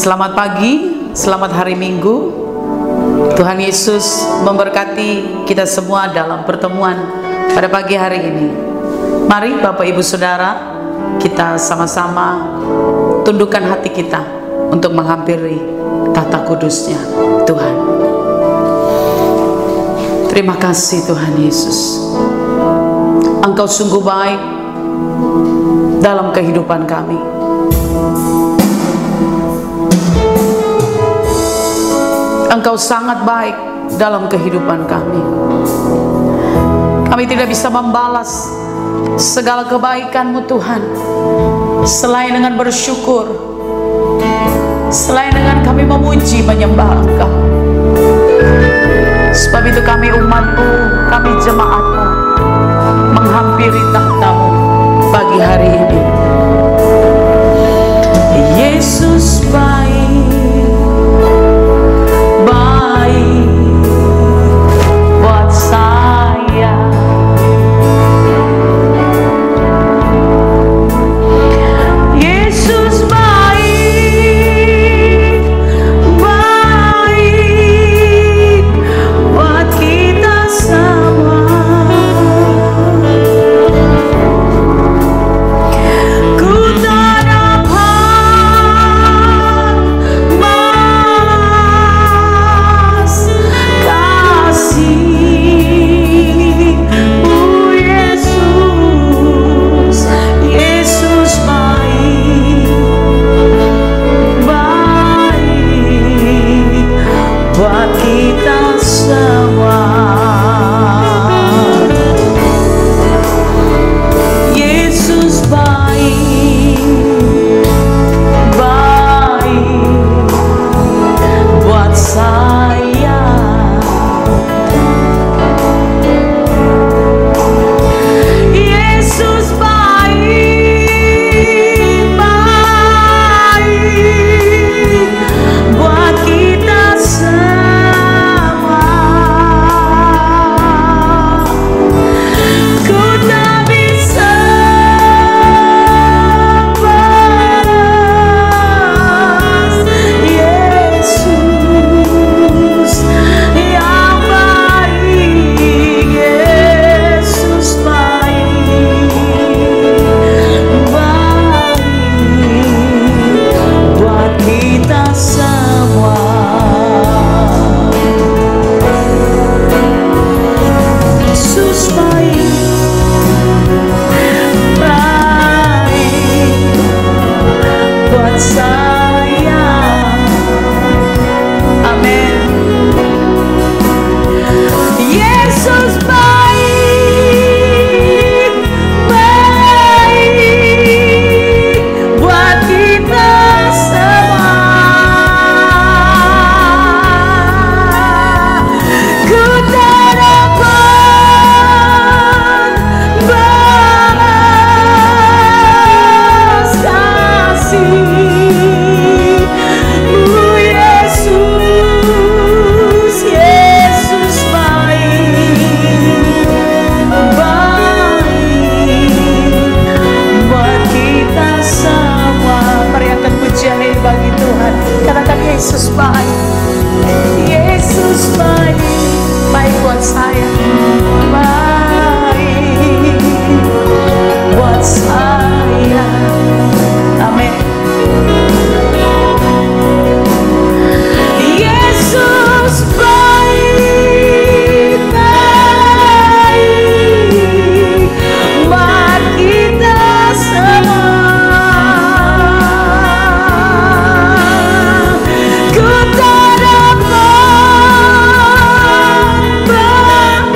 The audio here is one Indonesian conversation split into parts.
Selamat pagi, selamat hari Minggu. Tuhan Yesus memberkati kita semua dalam pertemuan pada pagi hari ini. Mari Bapak Ibu Saudara, kita sama-sama tundukkan hati kita untuk menghampiri tata kudusnya Tuhan. Terima kasih Tuhan Yesus. Engkau sungguh baik dalam kehidupan kami. Engkau sangat baik dalam kehidupan kami. Kami tidak bisa membalas segala kebaikan-Mu Tuhan selain dengan bersyukur, selain dengan kami memuji menyembah Engkau. Sebab itu kami umat-Mu, kami jemaat-Mu menghampiri tahta-Mu pagi hari ini. Yesus baik, buat saya. Yesus baik, baik buat kita semua. Ku tak dapat balas kasih-Mu Yesus. Yesus baik, baik buat kita semua. Yesus baik, baik buat saya. Yesus baik, baik buat kita semua. Ku tak bisa balas Yesus yang baik. Yesus baik, baik buat kita semua. Yesus baik, baik buat saya. Amin. Yesus baik, baik buat kita semua. Ku tak dapat balas kasih-Mu Yesus. Yesus baik, baik buat kita semua. Teriakan pujian ini bagi Tuhan. Katakan Yesus baik, Yesus baik, baik buat saya, baik buat saya. Amin. Yesus baik, baik buat kita semua. Ku tak dapat balas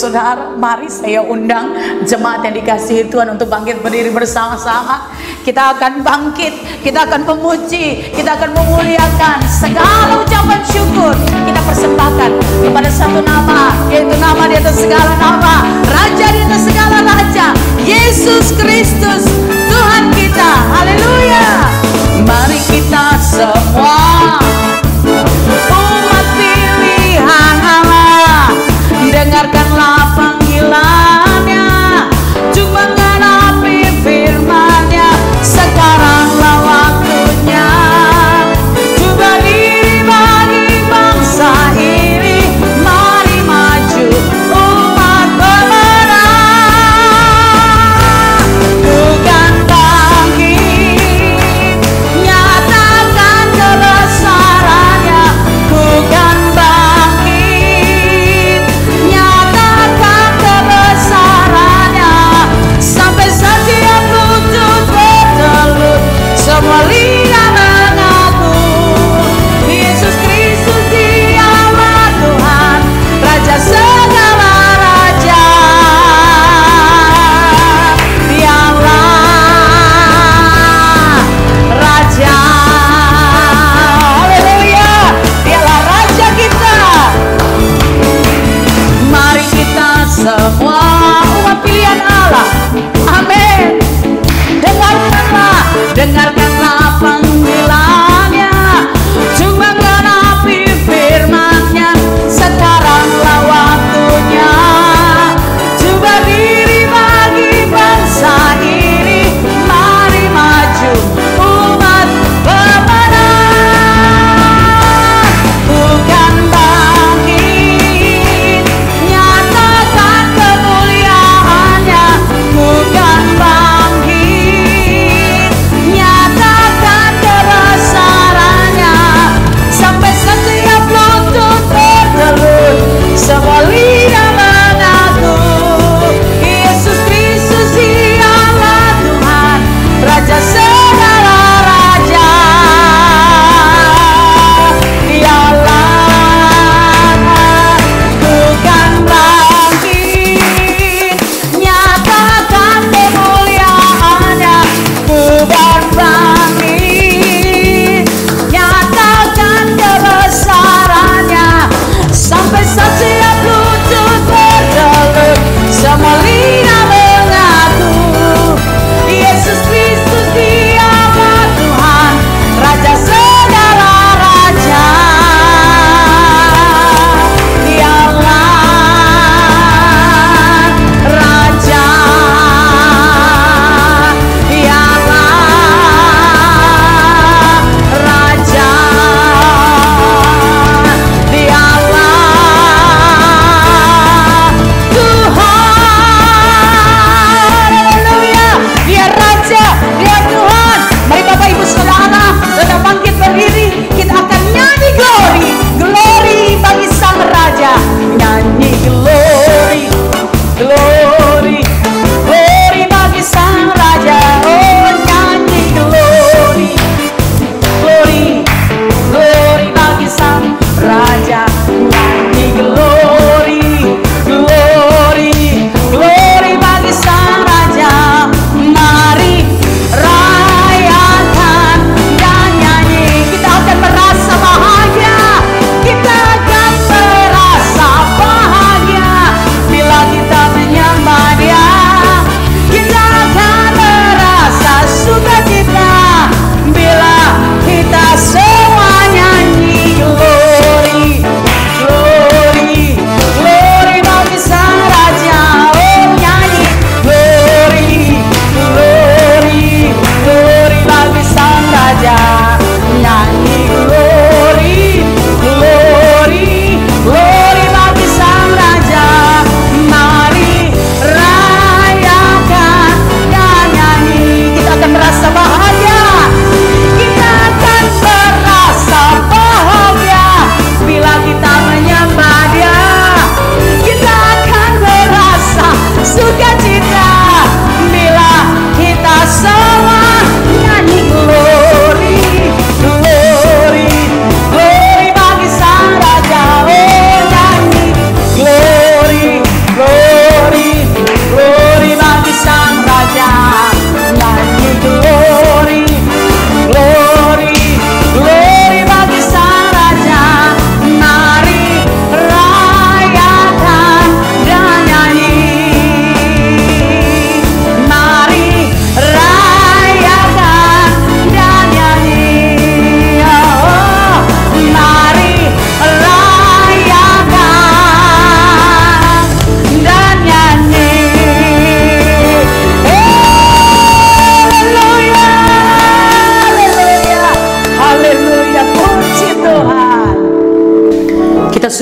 saudara, mari saya undang jemaat yang dikasihi Tuhan untuk bangkit berdiri bersama-sama. Kita akan bangkit, kita akan memuji, kita akan memuliakan segala ucapan syukur. Kita persembahkan kepada satu nama, yaitu nama di atas segala nama, Raja di atas segala raja, Yesus Kristus, Tuhan kita. Haleluya. Mari kita semua umat pilihan Allah, dengarkanlah panggilannya, untuk mengenapi firman-Nya. Sekaranglah waktunya, untuk berdiri bagi bangsa ini. Mari maju umat pemenang.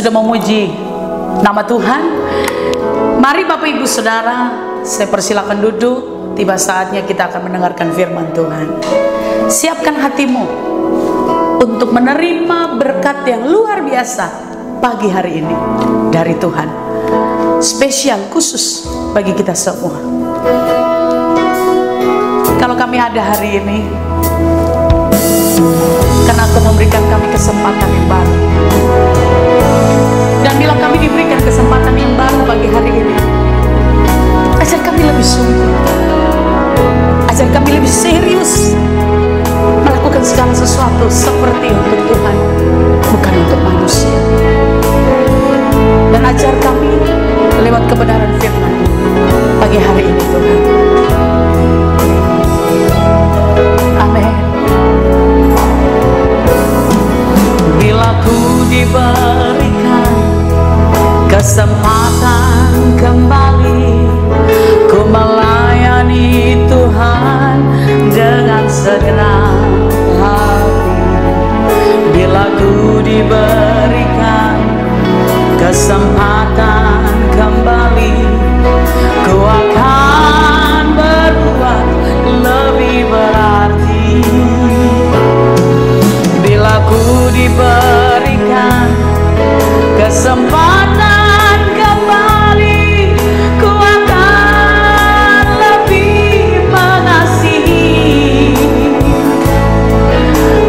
sudah memuji nama Tuhan. Mari Bapak Ibu Saudara, saya persilakan duduk. Tiba saatnya kita akan mendengarkan firman Tuhan. Siapkan hatimu untuk menerima berkat yang luar biasa pagi hari ini dari Tuhan. Spesial khusus bagi kita semua. Kalau kami ada hari ini karena Aku memberikan kami kesempatan yang baru. Dan bila kami diberikan kesempatan yang baru pagi hari ini, ajar kami lebih sungguh, ajar kami lebih serius melakukan segala sesuatu seperti untuk Tuhan, bukan untuk manusia. Dan ajar kami lewat kebenaran firman pagi hari ini Tuhan. Amin. Bila ku diberikan kesempatan kembali, ku melayani Tuhan dengan segenap hati. Bila ku diberikan kesempatan kembali, ku akan berbuat lebih berarti. Bila ku diberikan kesempatan kembali, ku akan lebih mengasihi.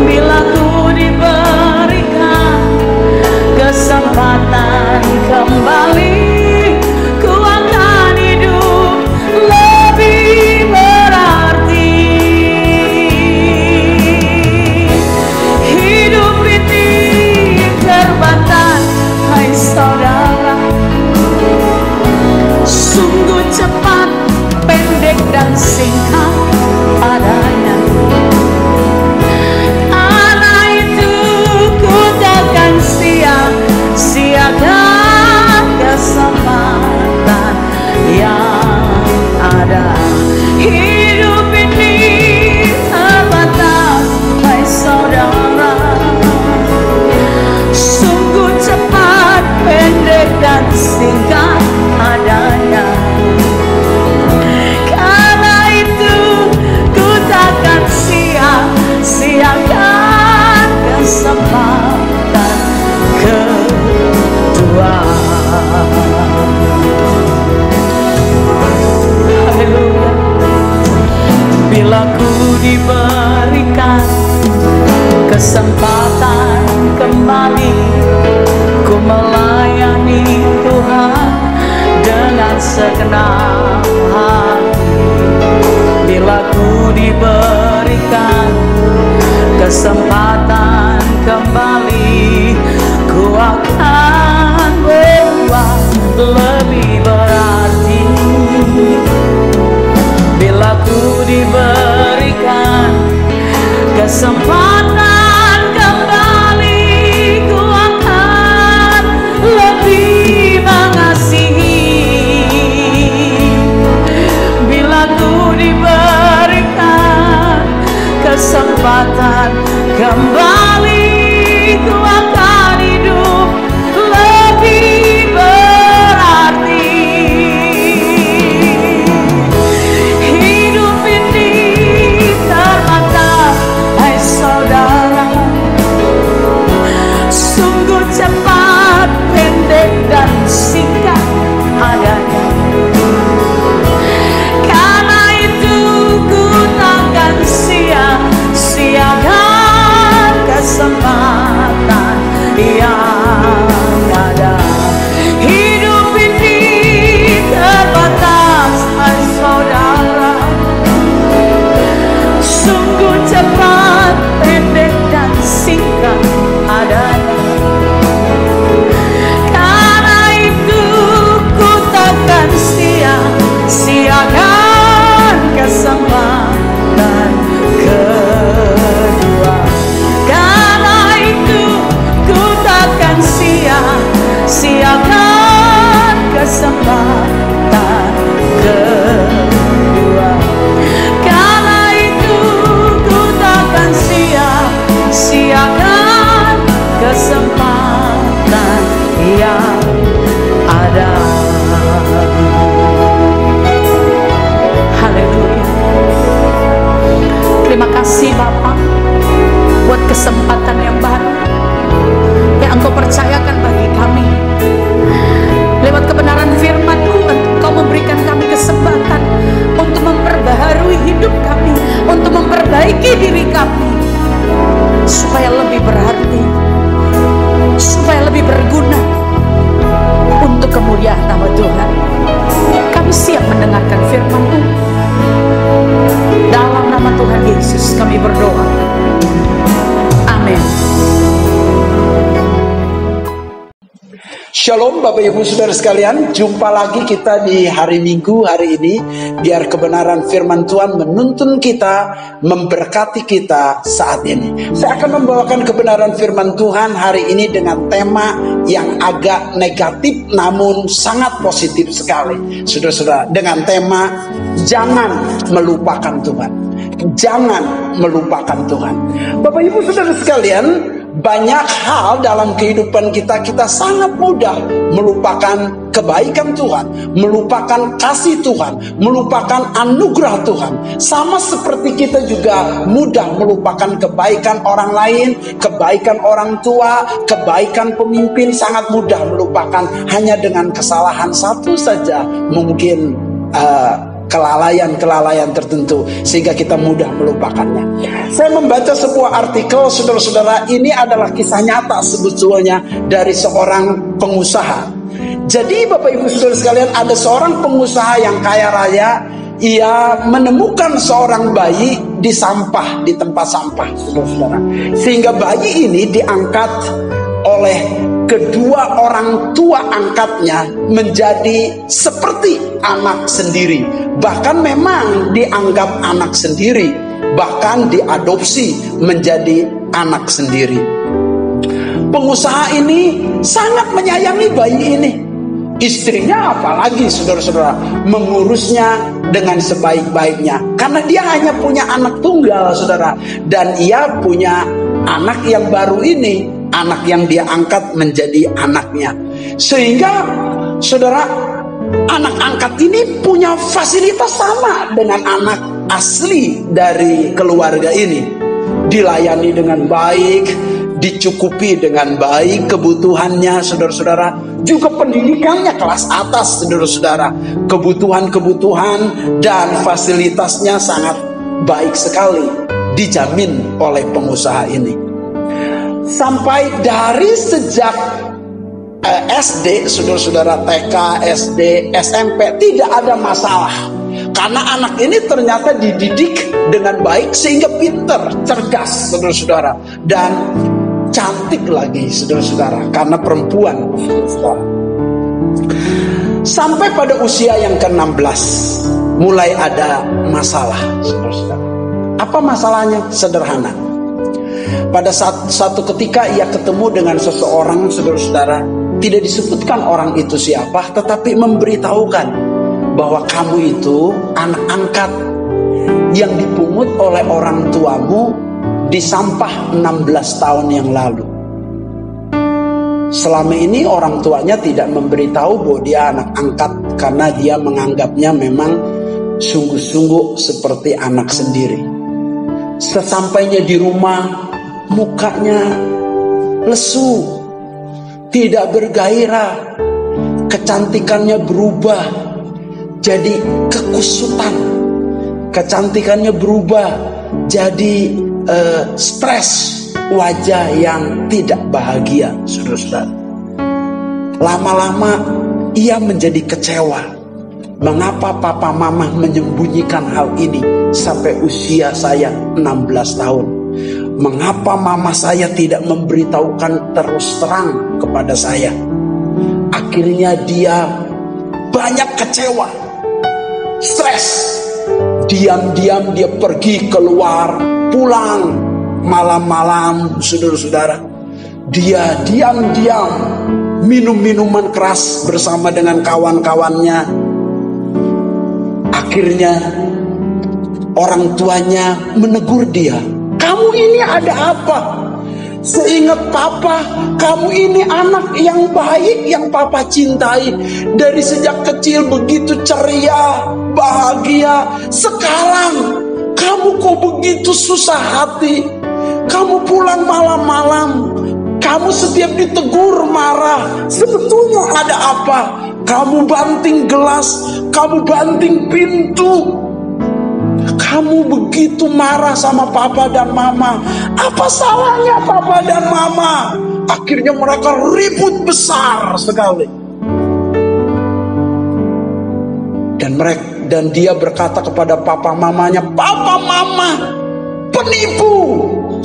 Bila ku diberikan kesempatan kembali, ku akan hidup lebih berarti. Hidup ini terbatas, hai saudara, sungguh cepat, pendek dan singkat adanya. Karena itu ku takkan sia-siakan kesempatan yang ada. Hidup ini terbatas, hai saudara, sungguh cepat, pendek dan singkat adanya. Karena itu ku takkan sia-siakan kesempatan kedua. Haleluya. Bila ku diberikan kesempatan kembali, ku melayani Tuhan dengan segenap hati. Bila ku diberikan kesempatan kembali, ku akan berbuat lebih berarti. Bila ku diberikan kesempatan kembali, ku akan lebih mengasihi. Bila ku diberikan kesempatan kembali, ku akan hidup lebih berarti. Hidup ini terbatas, hai saudara, sungguh cepat, pendek dan singkat adanya. Karena itu ku takkan sia-siakan kesempatan yang ada. Hidup ini terbatas, hai saudara, sungguh cepat, pendek dan singkat adanya. Karena itu ku takkan sia-siakan kesempatan kedua. Karena itu ku takkan sia-siakan kesempatan kedua. Karena itu ku takkan sia-siakan kesempatan Yesus kami berdoa. Amin. Shalom Bapak Ibu Saudara sekalian, jumpa lagi kita di hari Minggu hari ini. Biar kebenaran firman Tuhan menuntun kita, memberkati kita saat ini. Saya akan membawakan kebenaran firman Tuhan hari ini dengan tema yang agak negatif namun sangat positif sekali. Saudara-saudara, dengan tema jangan melupakan Tuhan. Jangan melupakan Tuhan. Bapak Ibu Saudara sekalian, banyak hal dalam kehidupan kita sangat mudah melupakan kebaikan Tuhan, melupakan kasih Tuhan, melupakan anugerah Tuhan. Sama seperti kita juga mudah melupakan kebaikan orang lain, kebaikan orang tua, kebaikan pemimpin, sangat mudah melupakan hanya dengan kesalahan satu saja, mungkin kelalaian tertentu sehingga kita mudah melupakannya. Saya membaca sebuah artikel, saudara-saudara, ini adalah kisah nyata sebetulnya dari seorang pengusaha. Jadi Bapak Ibu Saudara sekalian, ada seorang pengusaha yang kaya raya. Ia menemukan seorang bayi di sampah, di tempat sampah, saudara-saudara. Sehingga bayi ini diangkat oleh kedua orang tua angkatnya menjadi seperti anak sendiri. Bahkan memang dianggap anak sendiri, bahkan diadopsi menjadi anak sendiri. Pengusaha ini sangat menyayangi bayi ini. Istrinya apalagi saudara-saudara, mengurusnya dengan sebaik-baiknya. Karena dia hanya punya anak tunggal, saudara. Dan ia punya anak yang baru ini, anak yang dia angkat menjadi anaknya. Sehingga saudara, anak angkat ini punya fasilitas sama dengan anak asli dari keluarga ini. Dilayani dengan baik, dicukupi dengan baik kebutuhannya, saudara-saudara. Juga pendidikannya kelas atas, saudara-saudara. Kebutuhan-kebutuhan dan fasilitasnya sangat baik sekali, dijamin oleh pengusaha ini. Sampai dari sejak SD, saudara-saudara, TK, SD, SMP, tidak ada masalah. Karena anak ini ternyata dididik dengan baik sehingga pintar, cerdas, saudara-saudara. Dan cantik lagi, saudara-saudara, karena perempuan, saudara-saudara. Sampai pada usia yang ke-16, mulai ada masalah, saudara-saudara. Apa masalahnya? Sederhana. Pada satu ketika ia ketemu dengan seseorang, saudara-saudara. Tidak disebutkan orang itu siapa, tetapi memberitahukan bahwa kamu itu anak angkat yang dipungut oleh orang tuamu di sampah 16 tahun yang lalu. Selama ini orang tuanya tidak memberitahu bahwa dia anak angkat, karena dia menganggapnya memang sungguh-sungguh seperti anak sendiri. Sesampainya di rumah, mukanya lesu, tidak bergairah, kecantikannya berubah jadi kekusutan, kecantikannya berubah jadi stres, wajah yang tidak bahagia, saudara-saudara. Lama-lama ia menjadi kecewa. Mengapa papa mama menyembunyikan hal ini sampai usia saya 16 tahun? Mengapa mama saya tidak memberitahukan terus terang kepada saya? Akhirnya dia banyak kecewa, stres. Diam-diam dia pergi keluar, pulang malam-malam, saudara-saudara. Dia diam-diam minum minuman keras bersama dengan kawan-kawannya. Akhirnya orang tuanya menegur dia. Kamu ini ada apa? Seingat papa, kamu ini anak yang baik yang papa cintai. Dari sejak kecil begitu ceria, bahagia. Sekarang kamu kok begitu susah hati? Kamu pulang malam-malam, kamu setiap ditegur marah. Sebetulnya ada apa? Kamu banting gelas, kamu banting pintu. Kamu begitu marah sama papa dan mama. Apa salahnya papa dan mama? Akhirnya mereka ribut besar sekali. Dan dia berkata kepada papa mamanya, "Papa mama, penipu.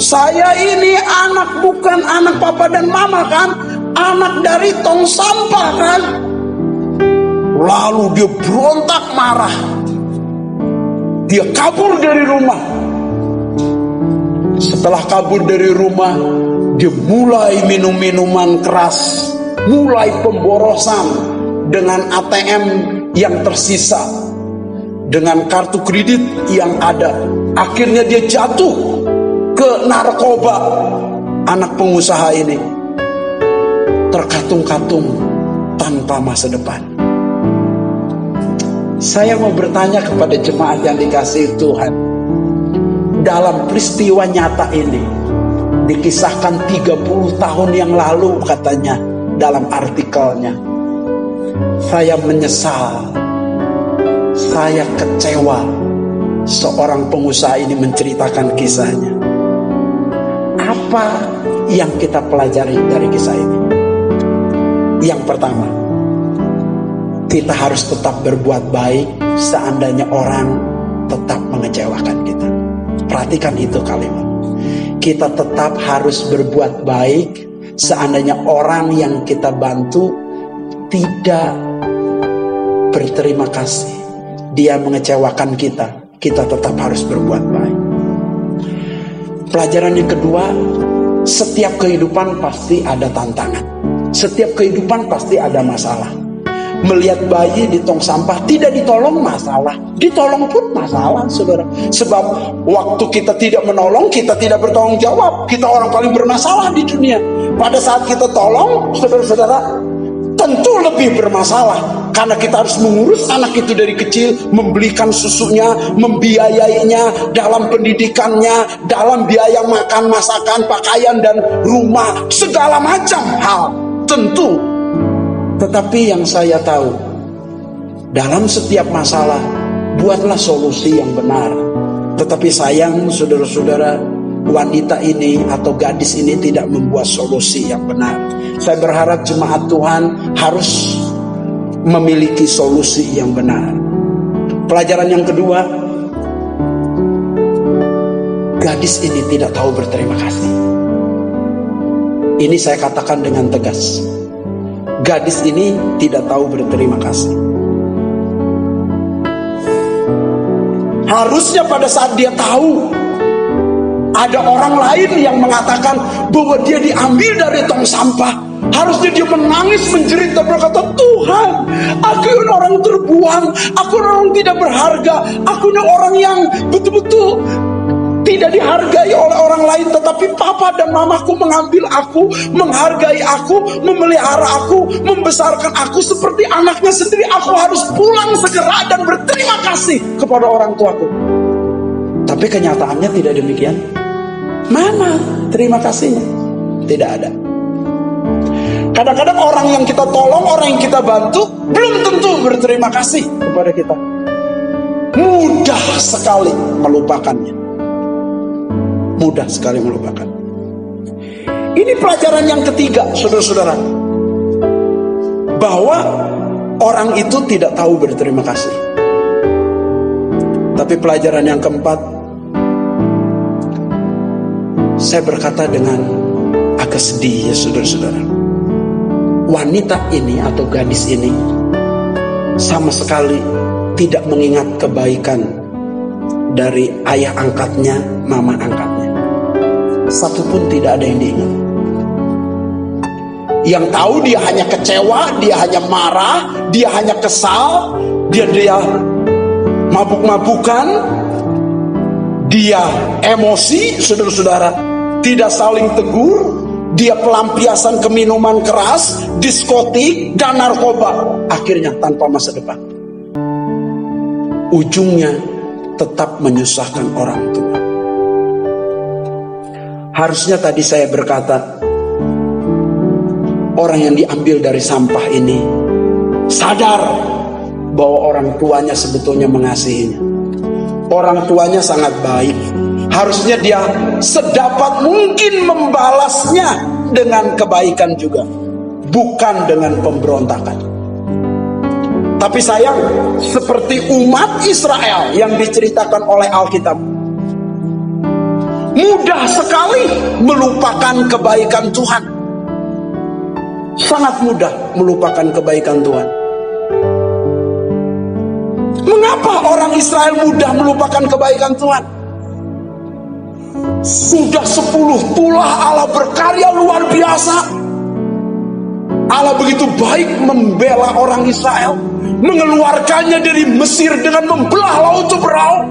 Saya ini anak, bukan anak papa dan mama kan, anak dari tong sampah kan. Lalu dia berontak marah, dia kabur dari rumah. Setelah kabur dari rumah, dia mulai minum minuman keras, mulai pemborosan dengan ATM yang tersisa, dengan kartu kredit yang ada. Akhirnya dia jatuh ke narkoba. Anak pengusaha ini terkatung-katung tanpa masa depan. Saya mau bertanya kepada jemaat yang dikasihi Tuhan, dalam peristiwa nyata ini, dikisahkan 30 tahun yang lalu katanya dalam artikelnya, saya menyesal, saya kecewa. Seorang pengusaha ini menceritakan kisahnya. Apa yang kita pelajari dari kisah ini? Yang pertama, kita harus tetap berbuat baik seandainya orang tetap mengecewakan kita. Perhatikan itu kalimat. Kita tetap harus berbuat baik seandainya orang yang kita bantu tidak berterima kasih, dia mengecewakan kita, kita tetap harus berbuat baik. Pelajaran yang kedua, setiap kehidupan pasti ada tantangan. Setiap kehidupan pasti ada masalah. Melihat bayi di tong sampah tidak ditolong masalah, ditolong pun masalah, saudara. Sebab waktu kita tidak menolong, kita tidak bertanggung jawab. Kita orang paling bermasalah di dunia. Pada saat kita tolong, saudara-saudara, tentu lebih bermasalah. Karena kita harus mengurus anak itu dari kecil, membelikan susunya, membiayainya dalam pendidikannya, dalam biaya makan, masakan, pakaian, dan rumah, segala macam hal. Tentu. Tetapi yang saya tahu, dalam setiap masalah, buatlah solusi yang benar. Tetapi sayang, saudara-saudara, wanita ini atau gadis ini tidak membuat solusi yang benar. Saya berharap jemaat Tuhan harus memiliki solusi yang benar. Pelajaran yang kedua, gadis ini tidak tahu berterima kasih. Ini saya katakan dengan tegas. Gadis ini tidak tahu berterima kasih. Harusnya pada saat dia tahu ada orang lain yang mengatakan bahwa dia diambil dari tong sampah, harusnya dia menangis menjerit dan berkata, Tuhan, aku ini orang terbuang, aku ini orang tidak berharga, aku ini orang yang betul-betul tidak dihargai oleh orang lain, tetapi papa dan mamaku mengambil aku, menghargai aku, memelihara aku, membesarkan aku seperti anaknya sendiri. Aku harus pulang segera dan berterima kasih kepada orang tuaku. Tapi kenyataannya tidak demikian. Mana terima kasihnya? Tidak ada. Kadang-kadang orang yang kita tolong, orang yang kita bantu, belum tentu berterima kasih kepada kita. Mudah sekali melupakannya. Mudah sekali melupakan. Ini pelajaran yang ketiga, saudara-saudara, bahwa orang itu tidak tahu berterima kasih. Tapi pelajaran yang keempat, saya berkata dengan agak sedih ya saudara-saudara, wanita ini atau gadis ini sama sekali tidak mengingat kebaikan dari ayah angkatnya, mama angkatnya. Satu pun tidak ada yang diingat. Yang tahu dia hanya kecewa, dia hanya marah, dia hanya kesal, dia mabuk-mabukan, dia emosi, saudara-saudara, tidak saling tegur, dia pelampiasan ke minuman keras, diskotik, dan narkoba. Akhirnya tanpa masa depan. Ujungnya tetap menyusahkan orang tua. Harusnya tadi saya berkata, orang yang diambil dari sampah ini sadar bahwa orang tuanya sebetulnya mengasihinya. Orang tuanya sangat baik. Harusnya dia sedapat mungkin membalasnya dengan kebaikan juga, bukan dengan pemberontakan. Tapi sayang, seperti umat Israel yang diceritakan oleh Alkitab, mudah sekali melupakan kebaikan Tuhan. Sangat mudah melupakan kebaikan Tuhan. Mengapa orang Israel mudah melupakan kebaikan Tuhan? Sudah 10 tulah Allah berkarya luar biasa. Allah begitu baik membela orang Israel, mengeluarkannya dari Mesir dengan membelah laut Teberau,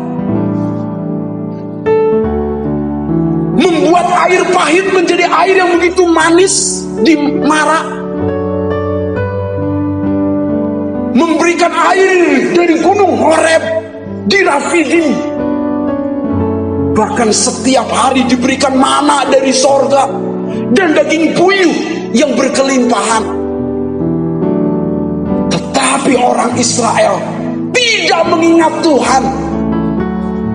membuat air pahit menjadi air yang begitu manis di Mara, memberikan air dari gunung Horeb di Rafidim, bahkan setiap hari diberikan mana dari sorga dan daging puyuh yang berkelimpahan. Tetapi orang Israel tidak mengingat Tuhan,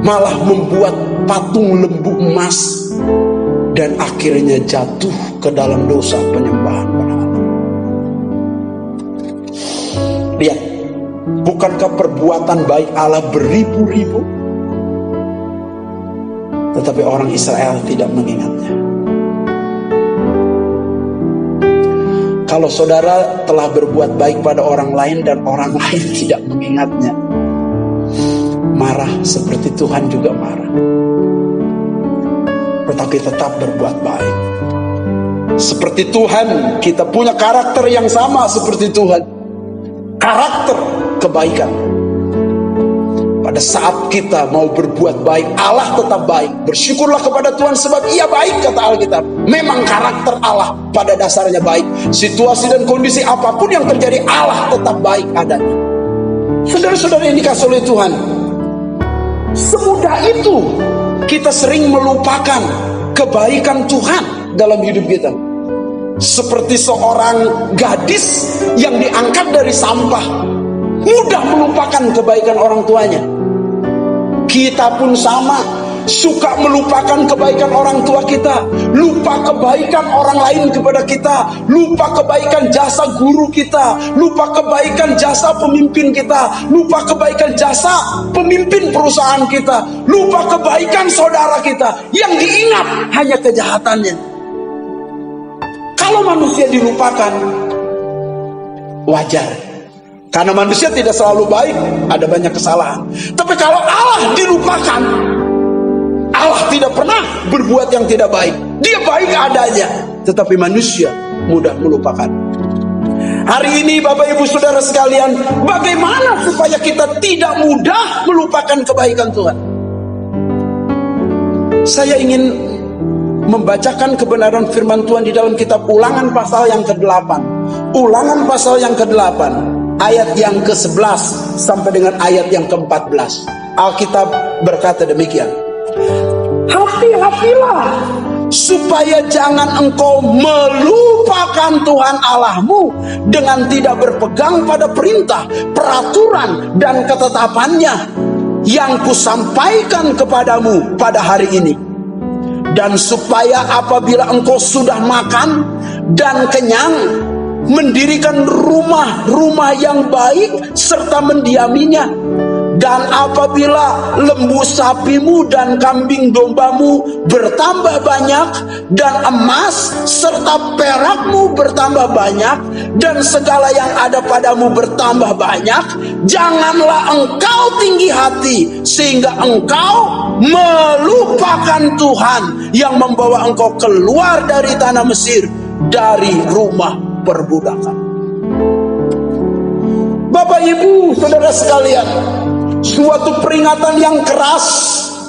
malah membuat patung lembu emas dan akhirnya jatuh ke dalam dosa penyembahan berhala. Lihat, bukankah perbuatan baik Allah beribu-ribu? Tetapi orang Israel tidak mengingatnya. Kalau saudara telah berbuat baik pada orang lain dan orang lain tidak mengingatnya, marah seperti Tuhan juga marah. Tetapi tetap berbuat baik. Seperti Tuhan, kita punya karakter yang sama seperti Tuhan. Karakter kebaikan. Pada saat kita mau berbuat baik, Allah tetap baik. Bersyukurlah kepada Tuhan sebab Ia baik, kata Alkitab. Memang karakter Allah pada dasarnya baik. Situasi dan kondisi apapun yang terjadi, Allah tetap baik adanya. Saudara-saudara yang dikasihi oleh Tuhan, semudah itu kita sering melupakan kebaikan Tuhan dalam hidup kita. Seperti seorang gadis yang diangkat dari sampah, mudah melupakan kebaikan orang tuanya. Kita pun sama, suka melupakan kebaikan orang tua kita, lupa kebaikan orang lain kepada kita, lupa kebaikan jasa guru kita, lupa kebaikan jasa pemimpin kita, lupa kebaikan jasa pemimpin perusahaan kita, lupa kebaikan saudara kita. Yang diingat hanya kejahatannya. Kalau manusia dilupakan, wajar. Karena manusia tidak selalu baik, ada banyak kesalahan. Tapi kalau Allah dilupakan, Allah tidak pernah berbuat yang tidak baik. Dia baik adanya, tetapi manusia mudah melupakan. Hari ini Bapak Ibu Saudara sekalian, bagaimana supaya kita tidak mudah melupakan kebaikan Tuhan? Saya ingin membacakan kebenaran firman Tuhan di dalam kitab Ulangan pasal yang ke-8. Ulangan pasal yang ke-8, ayat yang ke-11 sampai dengan ayat yang ke-14. Alkitab berkata demikian. Hati-hatilah supaya jangan engkau melupakan Tuhan Allahmu dengan tidak berpegang pada perintah, peraturan, dan ketetapannya yang kusampaikan kepadamu pada hari ini. Dan supaya apabila engkau sudah makan dan kenyang, mendirikan rumah-rumah yang baik serta mendiaminya. Dan apabila lembu sapimu dan kambing dombamu bertambah banyak, dan emas serta perakmu bertambah banyak, dan segala yang ada padamu bertambah banyak, janganlah engkau tinggi hati sehingga engkau melupakan Tuhan yang membawa engkau keluar dari tanah Mesir, dari rumah perbudakan. Bapak Ibu Saudara sekalian, suatu peringatan yang keras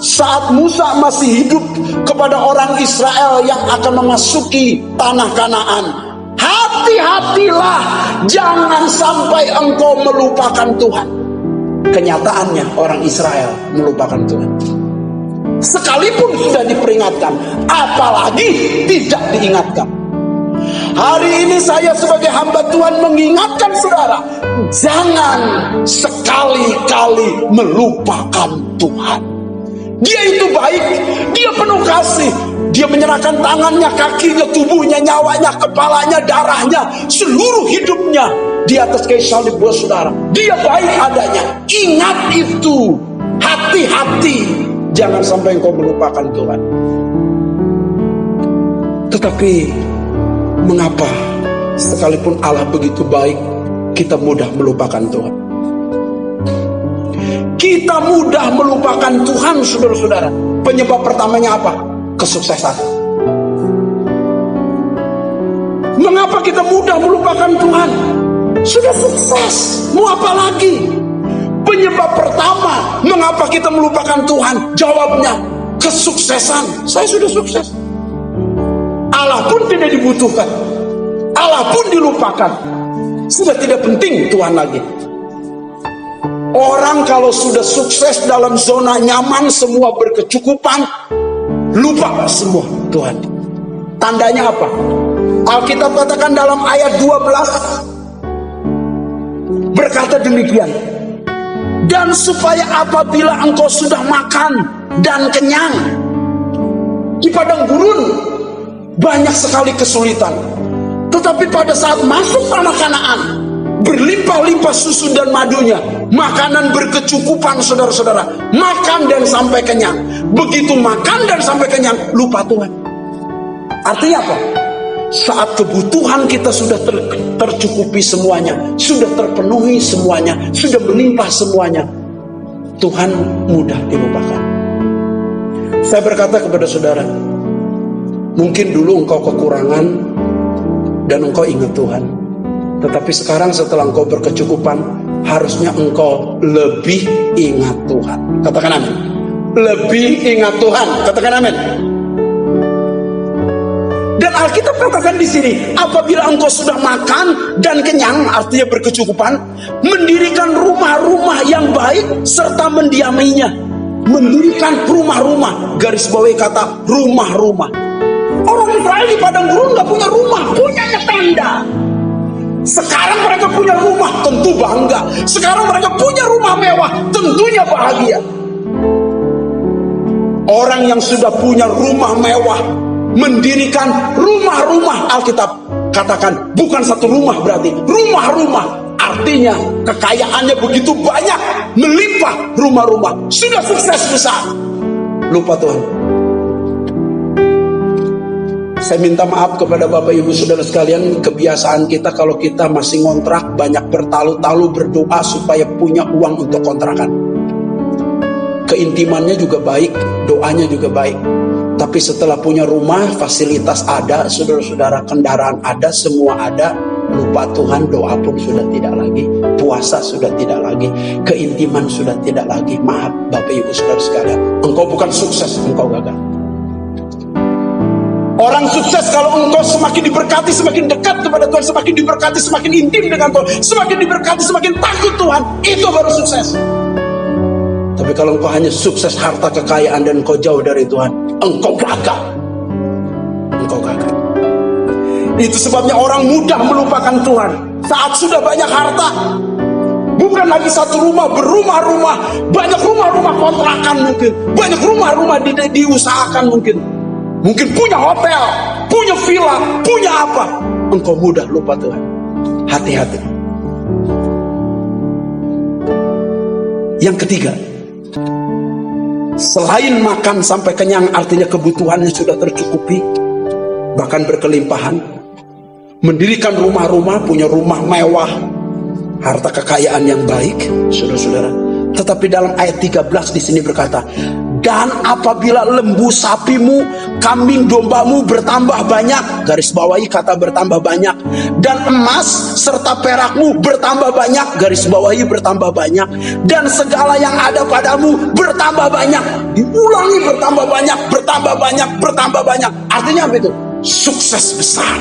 saat Musa masih hidup kepada orang Israel yang akan memasuki tanah Kanaan. Hati-hatilah, jangan sampai engkau melupakan Tuhan. Kenyataannya orang Israel melupakan Tuhan. Sekalipun sudah diperingatkan, apalagi tidak diingatkan. Hari ini saya sebagai hamba Tuhan mengingatkan saudara, jangan sekali-kali melupakan Tuhan. Dia itu baik, dia penuh kasih. Dia menyerahkan tangannya, kakinya, tubuhnya, nyawanya, kepalanya, darahnya, seluruh hidupnya di atas kayu salib buat saudara. Dia baik adanya. Ingat itu, hati-hati, Jangan sampai engkau melupakan Tuhan. Tetapi mengapa sekalipun Allah begitu baik, kita mudah melupakan Tuhan? Kita mudah melupakan Tuhan, saudara-saudara. Penyebab pertamanya apa? Kesuksesan. Mengapa kita mudah melupakan Tuhan? Sudah sukses, mau apa lagi? Penyebab pertama, mengapa kita melupakan Tuhan? Jawabnya, kesuksesan. Saya sudah sukses. Allah pun tidak dibutuhkan. Allah pun dilupakan. Sudah tidak penting Tuhan lagi. Orang kalau sudah sukses dalam zona nyaman, semua berkecukupan, lupa semua Tuhan. Tandanya apa? Alkitab katakan dalam ayat 12, berkata demikian. Dan supaya apabila engkau sudah makan dan kenyang, di padang gurun banyak sekali kesulitan, tetapi pada saat masuk tanah Kanaan, berlimpah-limpah susu dan madunya, makanan berkecukupan, saudara-saudara. Makan dan sampai kenyang. Begitu makan dan sampai kenyang, lupa Tuhan. Artinya apa? Saat kebutuhan kita sudah tercukupi semuanya, sudah terpenuhi semuanya, sudah melimpah semuanya, Tuhan mudah dilupakan. Saya berkata kepada saudara, mungkin dulu engkau kekurangan dan engkau ingat Tuhan. Tetapi sekarang setelah engkau berkecukupan, harusnya engkau lebih ingat Tuhan. Katakan amin. Lebih ingat Tuhan. Katakan amin. Dan Alkitab katakan di sini, apabila engkau sudah makan dan kenyang, artinya berkecukupan, mendirikan rumah-rumah yang baik serta mendiaminya. Mendirikan rumah-rumah, garis bawahi kata rumah-rumah. Orang Israel di padang gurun nggak punya rumah, punyanya tenda. Sekarang mereka punya rumah, tentu bangga. Sekarang mereka punya rumah mewah, tentunya bahagia. Orang yang sudah punya rumah mewah, mendirikan rumah-rumah, Alkitab katakan bukan satu rumah, berarti rumah-rumah. Artinya kekayaannya begitu banyak, melimpah rumah-rumah, sudah sukses besar, lupa Tuhan. Saya minta maaf kepada Bapak Ibu Saudara sekalian, kebiasaan kita kalau kita masih ngontrak, banyak bertalu-talu berdoa supaya punya uang untuk kontrakan. Keintimannya juga baik, doanya juga baik. Tapi setelah punya rumah, fasilitas ada, saudara-saudara, kendaraan ada, semua ada, lupa Tuhan, doa pun sudah tidak lagi, puasa sudah tidak lagi, keintiman sudah tidak lagi. Maaf Bapak Ibu Saudara sekalian, engkau bukan sukses, engkau gagal. Orang sukses kalau engkau semakin diberkati, semakin dekat kepada Tuhan, semakin diberkati, semakin intim dengan Tuhan, semakin diberkati, semakin takut Tuhan, itu baru sukses. Tapi kalau engkau hanya sukses harta kekayaan dan engkau jauh dari Tuhan, engkau gagal. Engkau gagal. Itu sebabnya orang mudah melupakan Tuhan. Saat sudah banyak harta, bukan lagi satu rumah, berumah-rumah, banyak rumah-rumah kontrakan mungkin, banyak rumah-rumah diusahakan mungkin. Mungkin punya hotel, punya villa, punya apa. Engkau mudah lupa Tuhan. Hati-hati. Yang ketiga, selain makan sampai kenyang, artinya kebutuhannya sudah tercukupi, bahkan berkelimpahan, mendirikan rumah-rumah, punya rumah mewah, harta kekayaan yang baik, saudara-saudara. Tetapi dalam ayat 13 di sini berkata, dan apabila lembu sapimu, kambing dombamu bertambah banyak, garis bawahi kata bertambah banyak, dan emas serta perakmu bertambah banyak, garis bawahi bertambah banyak, dan segala yang ada padamu bertambah banyak, diulangi bertambah banyak, bertambah banyak, bertambah banyak. Artinya apa itu? Sukses besar,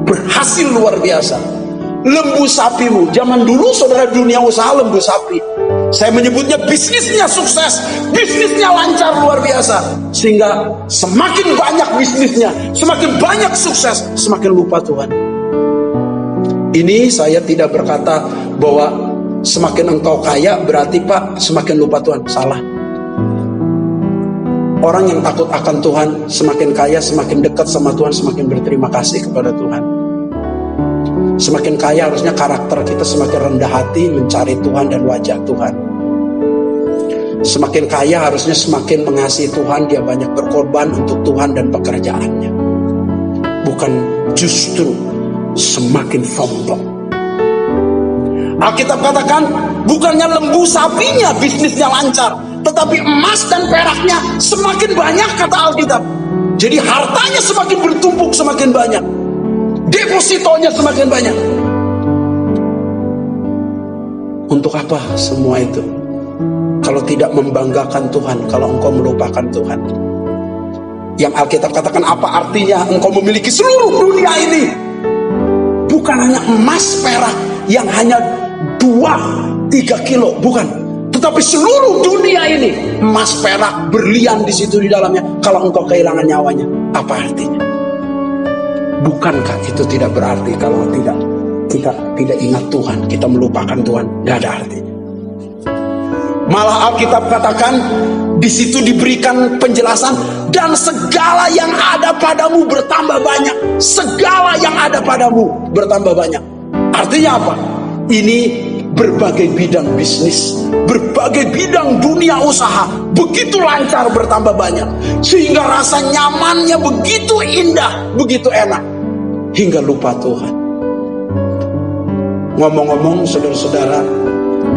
berhasil luar biasa. Lembu sapimu, zaman dulu saudara, dunia usaha lembu sapi, saya menyebutnya bisnisnya sukses, bisnisnya lancar luar biasa, sehingga semakin banyak bisnisnya, semakin banyak sukses, semakin lupa Tuhan. Ini saya tidak berkata bahwa semakin engkau kaya berarti Pak semakin lupa Tuhan, salah. Orang yang takut akan Tuhan semakin kaya, semakin dekat sama Tuhan, semakin berterima kasih kepada Tuhan. Semakin kaya harusnya karakter kita semakin rendah hati, mencari Tuhan dan wajah Tuhan. Semakin kaya harusnya semakin mengasihi Tuhan, dia banyak berkorban untuk Tuhan dan pekerjaannya. Bukan justru semakin sombong. Alkitab katakan, bukannya lembu sapinya bisnisnya lancar, tetapi emas dan peraknya semakin banyak, kata Alkitab. Jadi hartanya semakin bertumpuk, semakin banyak. Depositonya semakin banyak. Untuk apa semua itu? Kalau tidak membanggakan Tuhan, kalau engkau melupakan Tuhan. Yang Alkitab katakan, apa artinya engkau memiliki seluruh dunia ini? Bukan hanya emas perak yang hanya 2-3 kilo, bukan. Tetapi seluruh dunia ini, emas perak berlian di situ di dalamnya. Kalau engkau kehilangan nyawanya, apa artinya? Bukankah itu tidak berarti kalau kita tidak ingat Tuhan, kita melupakan Tuhan, gak ada artinya. Malah Alkitab katakan, di situ diberikan penjelasan, dan segala yang ada padamu bertambah banyak. Segala yang ada padamu bertambah banyak. Artinya apa? Ini berbagai bidang bisnis, berbagai bidang dunia usaha begitu lancar, bertambah banyak, sehingga rasa nyamannya begitu indah, begitu enak, hingga lupa Tuhan. Ngomong-ngomong, saudara-saudara,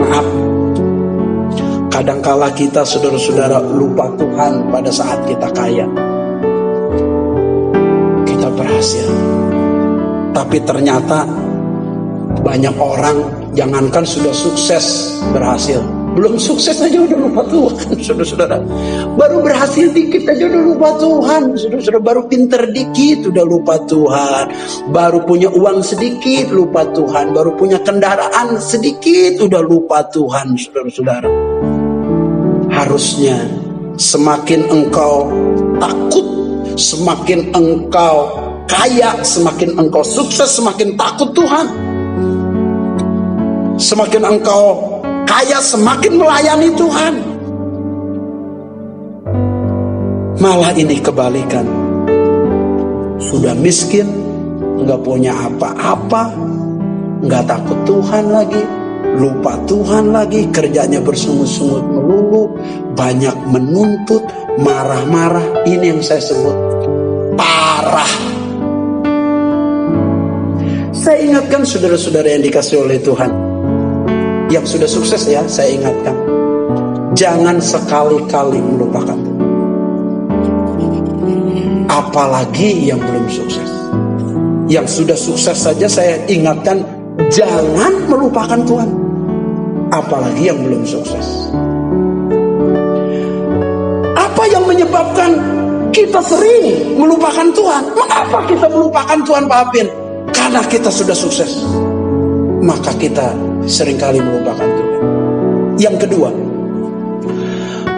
maaf, kadangkala kita, saudara-saudara, lupa Tuhan pada saat kita kaya, kita berhasil. Tapi ternyata banyak orang, jangankan sudah sukses berhasil, belum sukses aja udah lupa Tuhan, saudara-saudara. Baru berhasil dikit aja udah lupa Tuhan, saudara-saudara. Baru pinter dikit udah lupa Tuhan. Baru punya uang sedikit lupa Tuhan. Baru punya kendaraan sedikit udah lupa Tuhan, saudara-saudara. Harusnya semakin engkau takut, semakin engkau kaya, semakin engkau sukses, semakin takut Tuhan. Semakin engkau kaya, semakin melayani Tuhan. Malah ini kebalikan. Sudah miskin, nggak punya apa-apa, nggak takut Tuhan lagi, lupa Tuhan lagi, kerjanya bersungut-sungut melulu, banyak menuntut, marah-marah. Ini yang saya sebut parah. Saya ingatkan saudara-saudara yang dikasih oleh Tuhan, yang sudah sukses ya, saya ingatkan, jangan sekali-kali melupakan Tuhan. Apalagi yang belum sukses. Yang sudah sukses saja saya ingatkan, jangan melupakan Tuhan. Apalagi yang belum sukses. Apa yang menyebabkan kita sering melupakan Tuhan? Mengapa kita melupakan Tuhan, Pak Apin? Karena kita sudah sukses, maka kita seringkali melupakan Tuhan. Yang kedua,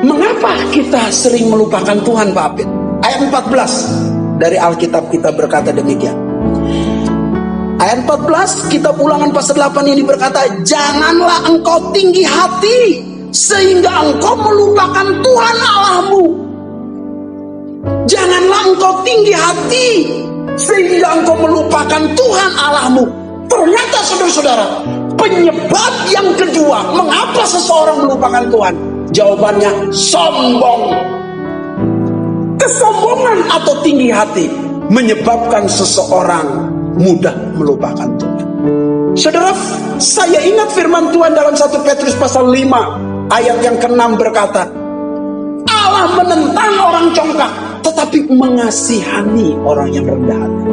mengapa kita sering melupakan Tuhan, Pak Apin? Ayat 14 dari Alkitab kita berkata demikian. Ayat 14 kitab Ulangan pasal 8 ini berkata, janganlah engkau tinggi hati sehingga engkau melupakan Tuhan Allahmu. Janganlah engkau tinggi hati sehingga engkau melupakan Tuhan Allahmu. Ternyata saudara-saudara, penyebab yang kedua mengapa seseorang melupakan Tuhan, jawabannya sombong. Kesombongan atau tinggi hati menyebabkan seseorang mudah melupakan Tuhan. Saudara, saya ingat firman Tuhan dalam 1 Petrus pasal 5 ayat yang ke-6 berkata, Allah menentang orang congkak, tetapi mengasihani orang yang rendah hati.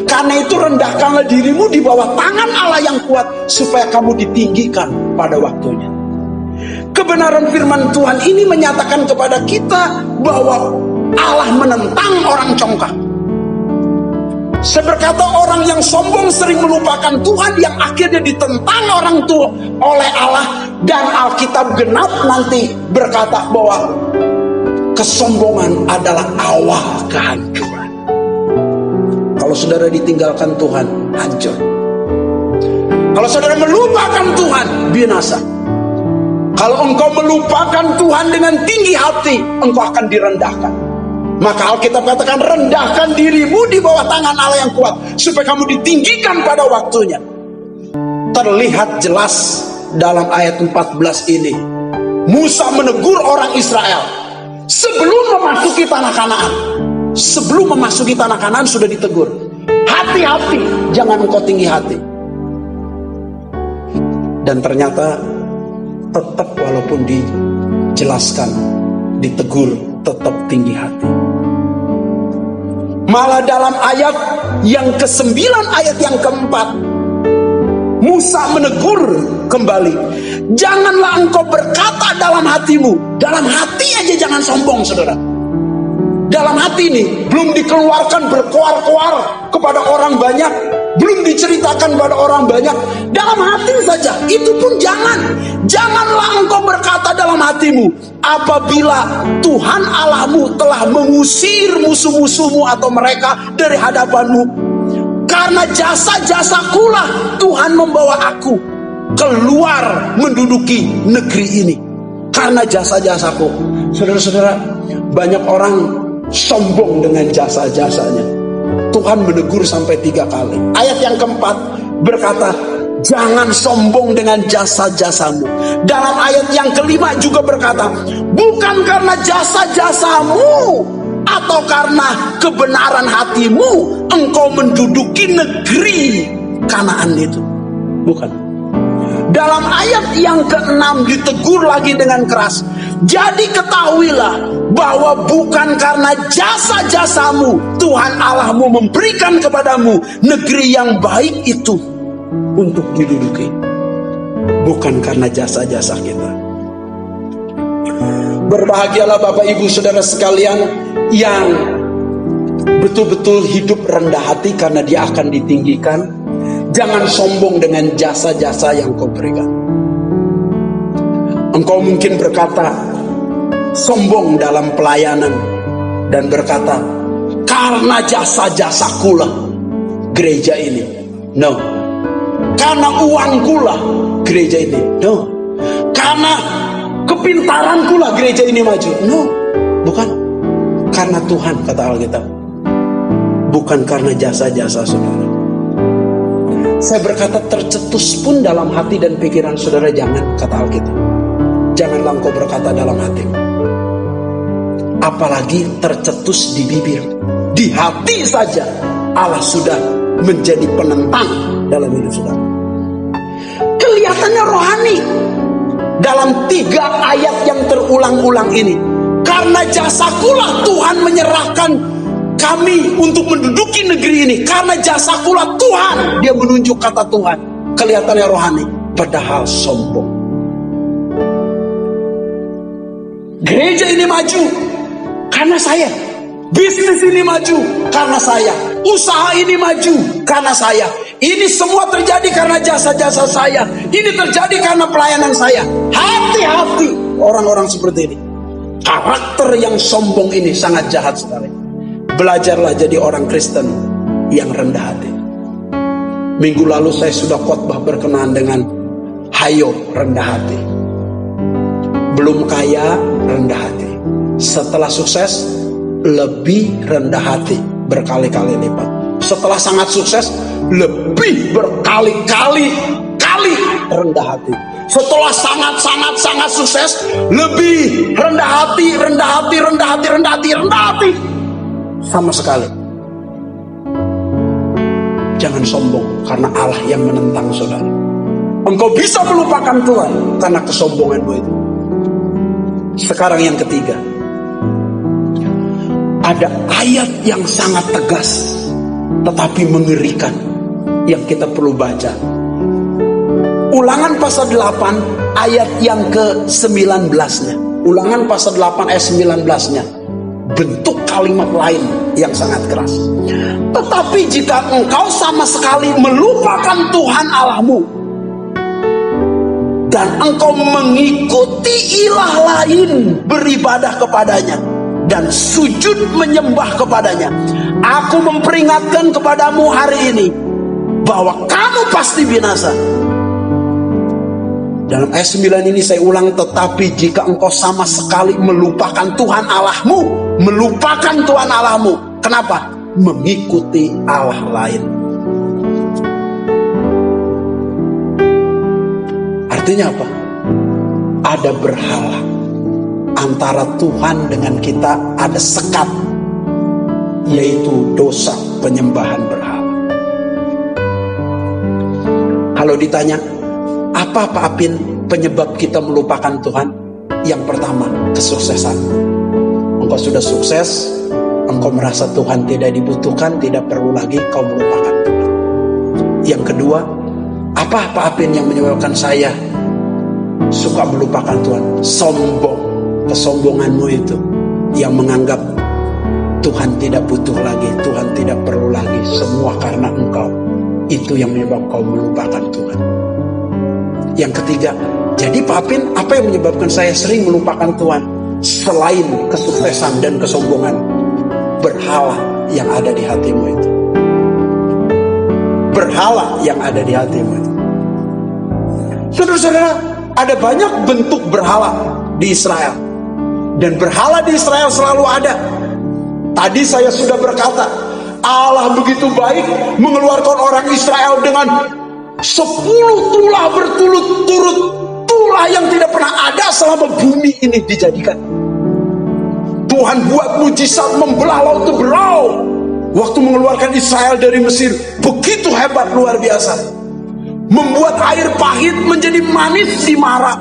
Karena itu rendahkanlah dirimu di bawah tangan Allah yang kuat, supaya kamu ditinggikan pada waktunya. Kebenaran firman Tuhan ini menyatakan kepada kita bahwa Allah menentang orang congkak. Seberkata orang yang sombong sering melupakan Tuhan, yang akhirnya ditentang orang tua oleh Allah. Dan Alkitab genap nanti berkata bahwa kesombongan adalah awal kehancuran. Kalau saudara ditinggalkan Tuhan, hancur. Kalau saudara melupakan Tuhan, binasa. Kalau engkau melupakan Tuhan dengan tinggi hati, engkau akan direndahkan. Maka Alkitab katakan, rendahkan dirimu di bawah tangan Allah yang kuat, supaya kamu ditinggikan pada waktunya. Terlihat jelas dalam ayat 14 ini, Musa menegur orang Israel sebelum memasuki tanah Kanaan. Sebelum memasuki tanah Kanaan sudah ditegur, hati-hati, jangan engkau tinggi hati. Dan ternyata tetap walaupun dijelaskan, ditegur, tetap tinggi hati. Malah dalam ayat yang ke-9, ayat yang ke-4, Musa menegur kembali, janganlah engkau berkata dalam hatimu. Dalam hati aja jangan sombong, saudara. Dalam hati ini belum dikeluarkan berkoar-koar kepada orang banyak, belum diceritakan pada orang banyak. Dalam hati saja, itu pun jangan. Janganlah engkau berkata dalam hatimu, apabila Tuhan Allahmu telah mengusir musuh-musuhmu atau mereka dari hadapanmu, karena jasa-jasakulah Tuhan membawa aku keluar menduduki negeri ini. Karena jasa-jasaku. Saudara-saudara, banyak orang sombong dengan jasa-jasanya. Tuhan menegur sampai 3 kali. Ayat yang ke-4 berkata, jangan sombong dengan jasa-jasamu. Dalam ayat yang ke-5 juga berkata, bukan karena jasa-jasamu atau karena kebenaran hatimu engkau menduduki negeri Kanaan itu. Bukan. Dalam ayat yang ke-6 ditegur lagi dengan keras, jadi ketahuilah bahwa bukan karena jasa-jasamu Tuhan Allahmu memberikan kepadamu negeri yang baik itu untuk diduduki. Bukan karena jasa-jasa kita. Berbahagialah Bapak Ibu Saudara sekalian yang betul-betul hidup rendah hati karena dia akan ditinggikan. Jangan sombong dengan jasa-jasa yang kau berikan. Engkau mungkin berkata, sombong dalam pelayanan dan berkata, karena jasa-jasakulah gereja ini. No. Karena uangkulah gereja ini. No. Karena kepintarankulah gereja ini maju. No. Bukan. Karena Tuhan, kata Alkitab. Bukan karena jasa-jasa saudara. Saya berkata, tercetus pun dalam hati dan pikiran saudara jangan, kata Alkitab. Janganlah engkau berkata dalam hati. Apalagi tercetus di bibir. Di hati saja Allah sudah menjadi penentang dalam hidup saudara. Kelihatannya rohani dalam 3 ayat yang terulang-ulang ini. Karena jasakulah Tuhan menyerahkan kami untuk menduduki negeri ini. Karena jasakulah Tuhan. Dia menunjuk kata Tuhan. Kelihatannya rohani, padahal sombong. Gereja ini maju karena saya. Bisnis ini maju karena saya. Usaha ini maju karena saya. Ini semua terjadi karena jasa-jasa saya. Ini terjadi karena pelayanan saya. Hati-hati orang-orang seperti ini. Karakter yang sombong ini sangat jahat sekali. Belajarlah jadi orang Kristen yang rendah hati. Minggu lalu saya sudah khotbah berkenaan dengan hayo rendah hati. Belum kaya, rendah hati. Setelah sukses, lebih rendah hati berkali-kali lipat. Setelah sangat sukses, lebih berkali-kali rendah hati. Setelah sangat sukses, lebih rendah hati. Sama sekali. Jangan sombong karena Allah yang menentang saudara. Engkau bisa melupakan Tuhan karena kesombonganmu itu. Sekarang yang ketiga, ada ayat yang sangat tegas tetapi mengerikan yang kita perlu baca. Ulangan pasal 8 ayat yang ke-19-nya. Ulangan pasal 8 ayat 19-nya. Bentuk kalimat lain yang sangat keras. Tetapi jika engkau sama sekali melupakan Tuhan Allahmu dan engkau mengikuti ilah lain, beribadah kepadanya dan sujud menyembah kepadanya, aku memperingatkan kepadamu hari ini bahwa kamu pasti binasa. Dalam ayat 9 ini saya ulang, tetapi jika engkau sama sekali melupakan Tuhan Allahmu, melupakan Tuhan Allahmu. Kenapa? Mengikuti Allah lain. Artinya apa? ada berhala. Antara Tuhan dengan kita ada sekat, yaitu dosa penyembahan berhala. Kalau ditanya, apa Pak Apin penyebab kita melupakan Tuhan? Yang pertama, kesuksesan. Engkau sudah sukses, engkau merasa Tuhan tidak dibutuhkan, tidak perlu lagi, kau melupakan Tuhan. Yang kedua, apa Pak Apin yang menyebabkan saya suka melupakan Tuhan? Sombong. Kesombonganmu itu yang menganggap Tuhan tidak butuh lagi, Tuhan tidak perlu lagi, semua karena engkau. Itu yang menyebabkan kau melupakan Tuhan. Yang ketiga, jadi Pak Apin, apa yang menyebabkan saya sering melupakan Tuhan? Selain kesuksesan dan kesombongan, berhala yang ada di hatimu itu. Berhala yang ada di hatimu itu. Saudara-saudara, ada banyak bentuk berhala di Israel. Dan berhala di Israel selalu ada. Tadi saya sudah berkata, Allah begitu baik mengeluarkan orang Israel dengan 10 tulah berturut-turut. Tulah yang tidak pernah ada selama bumi ini dijadikan. Tuhan buat mujizat membelah laut Teberau waktu mengeluarkan Israel dari Mesir. Begitu hebat, luar biasa. Membuat air pahit menjadi manis di Mara.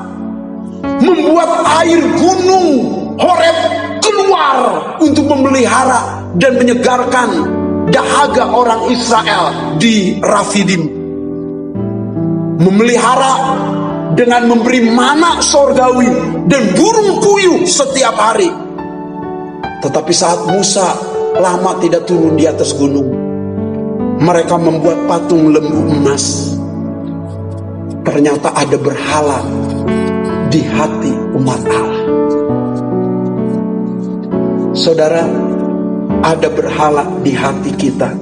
Membuat air gunung Horeb keluar untuk memelihara dan menyegarkan dahaga orang Israel di Rafidim. Memelihara dengan memberi mana sorgawi dan burung puyuh setiap hari. Tetapi saat Musa lama tidak turun di atas gunung, mereka membuat patung lembu emas. Ternyata ada berhala di hati umat Allah. Saudara, ada berhala di hati kita.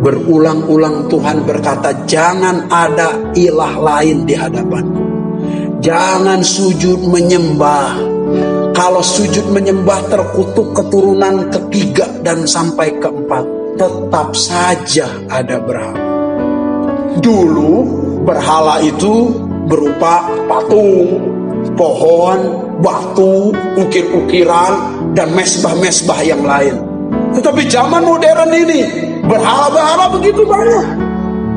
Berulang-ulang Tuhan berkata, jangan ada ilah lain di hadapanku. Jangan sujud menyembah. Kalau sujud menyembah terkutuk keturunan ketiga dan sampai keempat. Tetap saja ada berhala. Dulu berhala itu berupa patung, pohon, batu, ukir-ukiran, dan mesbah-mesbah yang lain. Tetapi zaman modern ini berhala-berhala begitu banyak.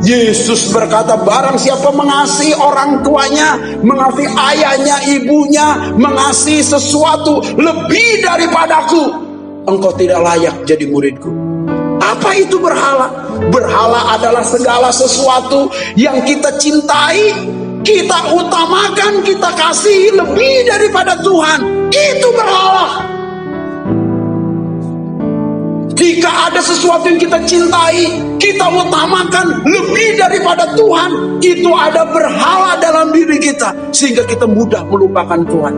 Yesus berkata, barang siapa mengasihi orang tuanya, mengasihi ayahnya, ibunya, mengasihi sesuatu lebih daripadaku, engkau tidak layak jadi muridku. Apa itu berhala? Berhala adalah segala sesuatu yang kita cintai, kita utamakan, kita kasihi lebih daripada Tuhan. Itu berhala. Jika ada sesuatu yang kita cintai, kita utamakan lebih daripada Tuhan, itu ada berhala dalam diri kita, sehingga kita mudah melupakan Tuhan.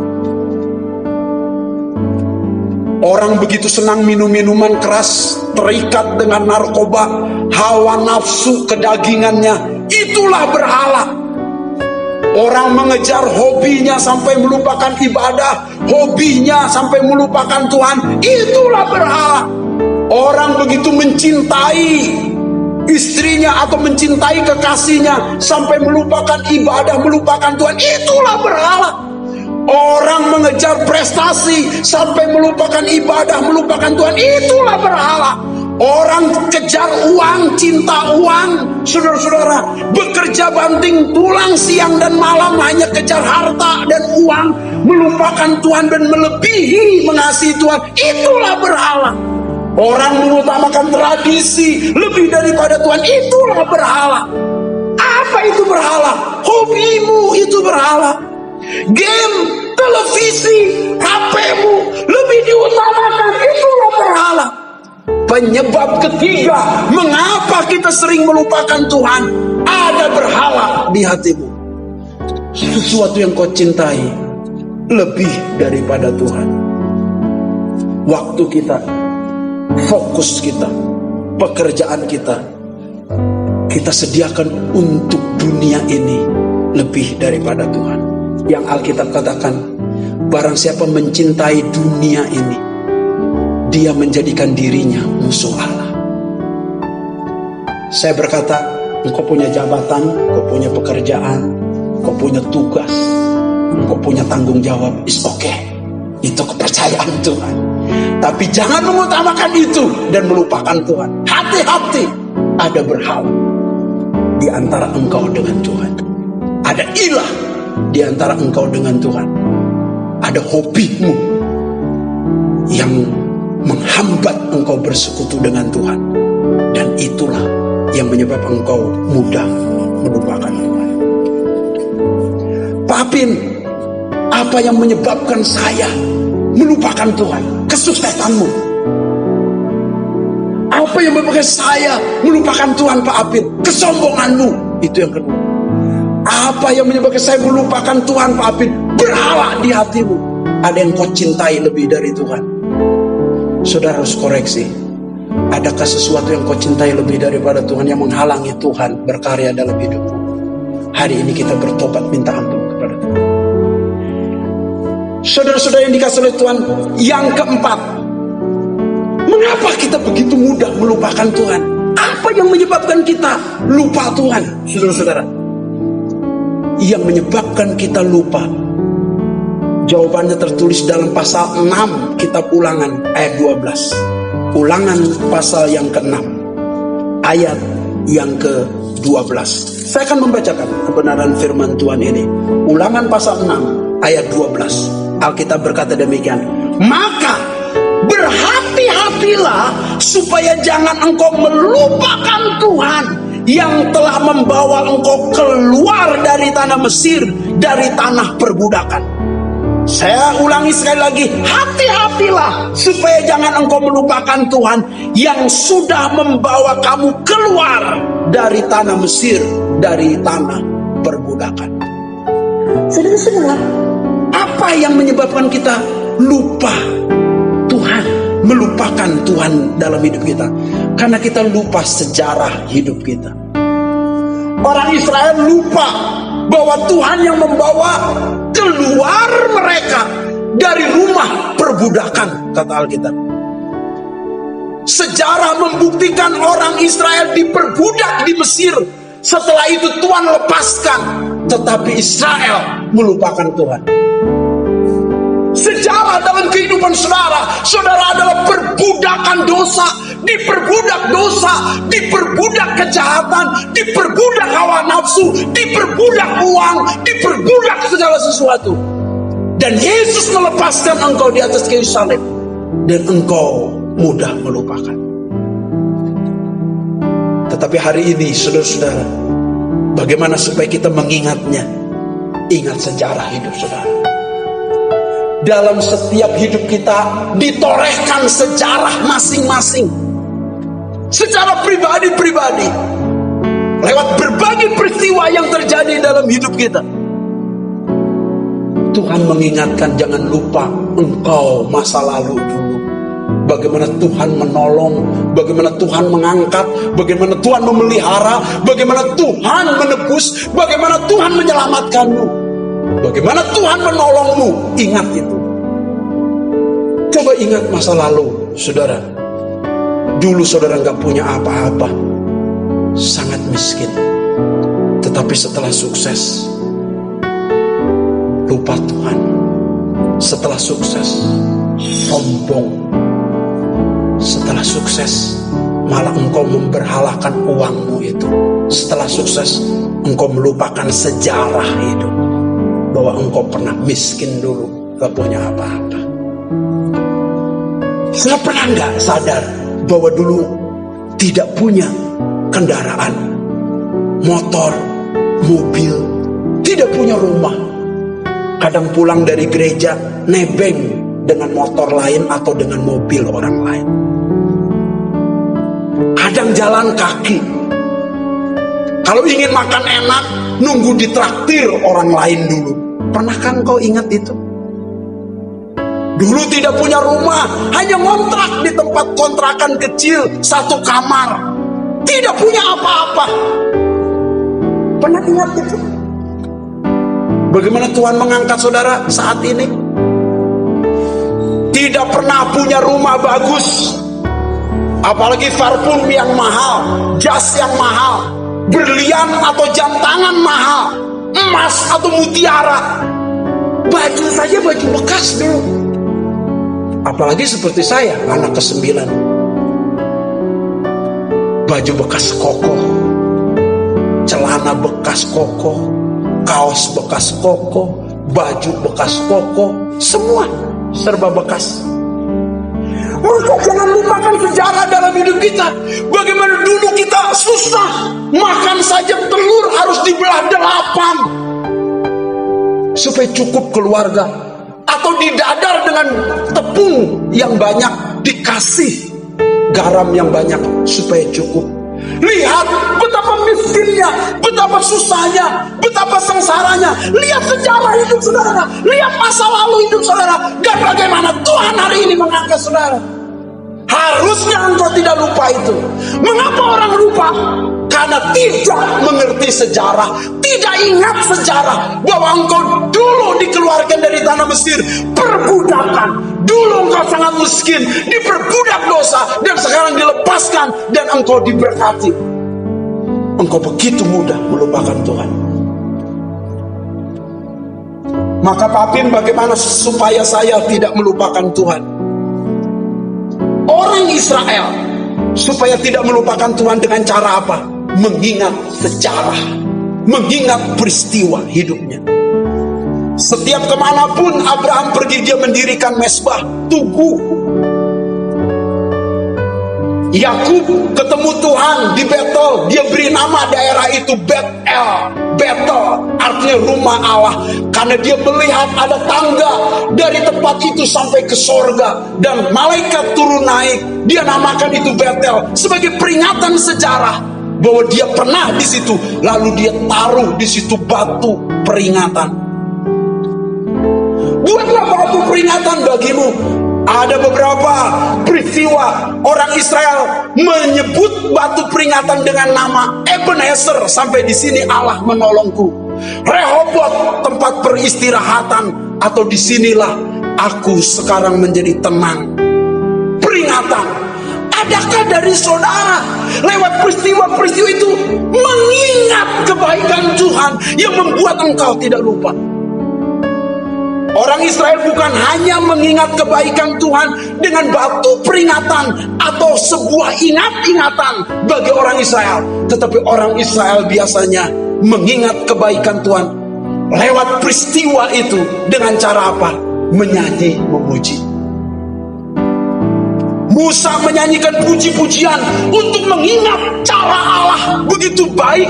Orang begitu senang minum minuman keras, terikat dengan narkoba, hawa nafsu kedagingannya, itulah berhala. Orang mengejar hobinya sampai melupakan ibadah, hobinya sampai melupakan Tuhan, itulah berhala. Orang begitu mencintai istrinya atau mencintai kekasihnya sampai melupakan ibadah, melupakan Tuhan, itulah berhala. Orang mengejar prestasi sampai melupakan ibadah, melupakan Tuhan, itulah berhala. Orang kejar uang, cinta uang, saudara-saudara, bekerja banting tulang siang dan malam hanya kejar harta dan uang, melupakan Tuhan dan melebihi mengasihi Tuhan, itulah berhala. Orang mengutamakan tradisi lebih daripada Tuhan, itulah berhala. Apa itu berhala? Hobimu itu berhala. Game, televisi, HP-mu lebih diutamakan, itulah berhala. Penyebab ketiga mengapa kita sering melupakan Tuhan, ada berhala di hatimu. Sesuatu yang kau cintai lebih daripada Tuhan. Waktu kita, fokus kita, pekerjaan kita, kita sediakan untuk dunia ini lebih daripada Tuhan. Yang Alkitab katakan, barang siapa mencintai dunia ini, dia menjadikan dirinya musuh Allah. Saya berkata, engkau punya jabatan, engkau punya pekerjaan, engkau punya tugas, engkau punya tanggung jawab, is okay. Itu kepercayaan Tuhan. Tapi jangan mengutamakan itu dan melupakan Tuhan. Hati-hati, ada berhala di antara engkau dengan Tuhan. Ada ilah di antara engkau dengan Tuhan. Ada hobimu yang menghambat engkau bersekutu dengan Tuhan. Dan itulah yang menyebabkan engkau mudah melupakan Tuhan. Pak Apin, apa yang menyebabkan saya melupakan Tuhan? Kesuksesanmu. Apa yang menyebabkan saya melupakan Tuhan, Pak Apin? Kesombonganmu. Itu yang kedua. Apa yang menyebabkan saya melupakan Tuhan, Pak Apin? Berhala di hatimu. Ada yang kau cintai lebih dari Tuhan. Saudara harus koreksi. Adakah sesuatu yang kau cintai lebih daripada Tuhan yang menghalangi Tuhan berkarya dalam hidupmu? Hari ini kita bertobat minta ampun kepada Tuhan. Saudara-saudara yang dikasihi oleh Tuhan, yang keempat, mengapa kita begitu mudah melupakan Tuhan? Apa yang menyebabkan kita lupa Tuhan? Saudara-saudara, yang menyebabkan kita lupa, jawabannya tertulis dalam pasal 6 kitab Ulangan ayat 12. Ulangan pasal yang ke-6 ayat yang ke-12. Saya akan membacakan kebenaran firman Tuhan ini. Ulangan pasal 6 ayat 12. Alkitab berkata demikian. Maka berhati-hatilah supaya jangan engkau melupakan Tuhan yang telah membawa engkau keluar dari tanah Mesir, dari tanah perbudakan. Saya ulangi sekali lagi, hati-hatilah supaya jangan engkau melupakan Tuhan yang sudah membawa kamu keluar dari tanah Mesir, dari tanah perbudakan. Saudara-saudara, apa yang menyebabkan kita lupa Tuhan, melupakan Tuhan dalam hidup kita? Karena kita lupa sejarah hidup kita. Orang Israel lupa bahwa Tuhan yang membawa keluar mereka dari rumah perbudakan, kata Alkitab. Sejarah membuktikan orang Israel diperbudak di Mesir. Setelah itu Tuhan lepaskan, tetapi Israel melupakan Tuhan. Sejarah dalam kehidupan saudara, saudara adalah perbudakan dosa, diperbudak kejahatan, diperbudak hawa nafsu, diperbudak uang, diperbudak segala sesuatu. Dan Yesus melepaskan engkau di atas kayu salib, dan engkau mudah melupakan. Tetapi hari ini saudara-saudara, bagaimana supaya kita mengingatnya? Ingat sejarah hidup saudara. Dalam setiap hidup kita ditorehkan sejarah masing-masing. Secara pribadi-pribadi. Lewat berbagai peristiwa yang terjadi dalam hidup kita. Tuhan mengingatkan, jangan lupa engkau masa lalu dulu. Bagaimana Tuhan menolong, bagaimana Tuhan mengangkat, bagaimana Tuhan memelihara, bagaimana Tuhan menebus, bagaimana Tuhan menyelamatkanmu, bagaimana Tuhan menolongmu. Ingat itu. Coba ingat masa lalu, saudara. Dulu saudara nggak punya apa-apa, sangat miskin. Tetapi setelah sukses, lupa Tuhan. Setelah sukses, sombong. Setelah sukses, malah engkau memberhalakan uangmu itu. Setelah sukses, engkau melupakan sejarah hidup, bahwa engkau pernah miskin dulu, gak punya apa-apa. Saya pernah gak sadar bahwa dulu tidak punya kendaraan, motor, mobil, tidak punya rumah. Kadang pulang dari gereja nebeng dengan motor lain atau dengan mobil orang lain. Kadang jalan kaki. Kalau ingin makan enak, nunggu ditraktir orang lain dulu. Pernah kan kau ingat itu? Dulu tidak punya rumah, hanya ngontrak di tempat kontrakan kecil, 1 kamar. Tidak punya apa-apa. Pernah ingat itu? Bagaimana Tuhan mengangkat saudara saat ini? Tidak pernah punya rumah bagus, apalagi parfum yang mahal, jas yang mahal, berlian atau jam tangan mahal, emas atau mutiara. Baju saja baju bekas dulu. Apalagi seperti saya, anak ke-9. Baju bekas koko, celana bekas koko, kaos bekas koko, baju bekas koko, semua serba bekas. Maka jangan lupakan sejarah dalam hidup kita. Bagaimana dulu kita susah, makan saja telur harus dibelah 8 supaya cukup keluarga. Atau didadar dengan tepung yang banyak, dikasih garam yang banyak supaya cukup. Lihat betapa miskinnya, betapa susahnya, betapa sengsaranya. Lihat sejarah hidup saudara, lihat masa lalu hidup saudara, dan bagaimana Tuhan hari ini mengangkat saudara. Harusnya engkau tidak lupa itu. Mengapa orang lupa? Karena tidak mengerti sejarah, tidak ingat sejarah bahwa engkau dulu dikeluarkan dari tanah Mesir, perbudakan. Dulu engkau sangat miskin, diperbudak dosa, dan sekarang dilepaskan dan engkau diberkati. Engkau begitu mudah melupakan Tuhan. Maka Papin, bagaimana supaya saya tidak melupakan Tuhan? Orang Israel supaya tidak melupakan Tuhan dengan cara apa? Mengingat sejarah, mengingat peristiwa hidupnya. Setiap kemanapun Abraham pergi, dia mendirikan mesbah, tugu. Yakub ketemu Tuhan di Betel, dia beri nama daerah itu Betel. Betel artinya rumah Allah, karena dia melihat ada tangga dari tempat itu sampai ke sorga, dan malaikat turun naik. Dia namakan itu Betel sebagai peringatan sejarah bahwa dia pernah di situ. Lalu dia taruh di situ batu peringatan. Buatlah batu peringatan bagimu. Ada beberapa peristiwa orang Israel menyebut batu peringatan dengan nama Ebenezer. Sampai di sini Allah menolongku. Rehoboth tempat peristirahatan, atau disinilah aku sekarang menjadi tenang. Peringatan. Adakah dari saudara lewat peristiwa-peristiwa itu mengingat kebaikan Tuhan yang membuat engkau tidak lupa? Orang Israel bukan hanya mengingat kebaikan Tuhan dengan batu peringatan atau sebuah ingat-ingatan bagi orang Israel, tetapi orang Israel biasanya mengingat kebaikan Tuhan lewat peristiwa itu dengan cara apa? Menyanyi, memuji. Musa menyanyikan puji-pujian untuk mengingat cara Allah begitu baik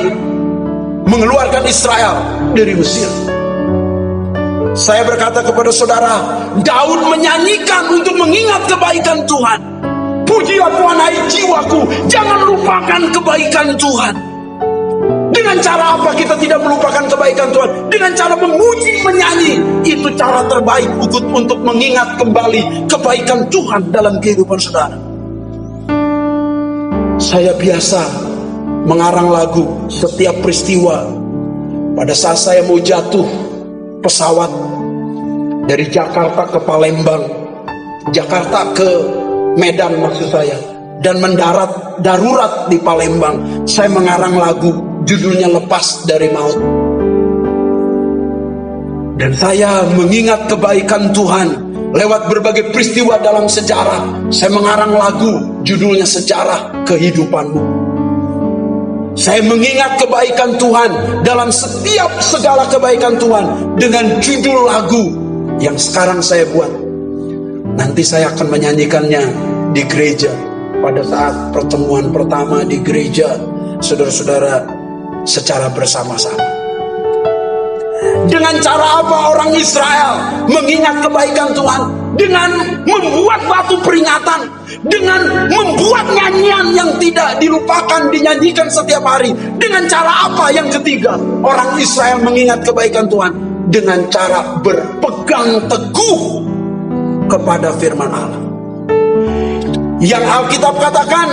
mengeluarkan Israel dari Mesir. Saya berkata kepada saudara, Daud menyanyikan untuk mengingat kebaikan Tuhan. Pujilah Tuhan hai jiwaku, jangan lupakan kebaikan Tuhan. Dengan cara apa kita tidak melupakan kebaikan Tuhan? Dengan cara memuji, menyanyi. Itu cara terbaik untuk mengingat kembali kebaikan Tuhan dalam kehidupan saudara. Saya biasa mengarang lagu setiap peristiwa. Pada saat saya mau jatuh pesawat dari Jakarta ke Palembang, Jakarta ke Medan maksud saya, dan mendarat darurat di Palembang, saya mengarang lagu judulnya Lepas dari Maut. Dan saya mengingat kebaikan Tuhan lewat berbagai peristiwa dalam sejarah. Saya mengarang lagu judulnya Sejarah Kehidupanmu. Saya mengingat kebaikan Tuhan dalam setiap segala kebaikan Tuhan dengan judul lagu yang sekarang saya buat. Nanti saya akan menyanyikannya di gereja pada saat pertemuan pertama di gereja, saudara-saudara, secara bersama-sama. Dengan cara apa orang Israel mengingat kebaikan Tuhan? Dengan membuat batu peringatan, dengan membuat nyanyian yang tidak dilupakan, dinyanyikan setiap hari. Dengan cara apa yang ketiga orang Israel mengingat kebaikan Tuhan? Dengan cara berpegang teguh kepada firman Allah. Yang Alkitab katakan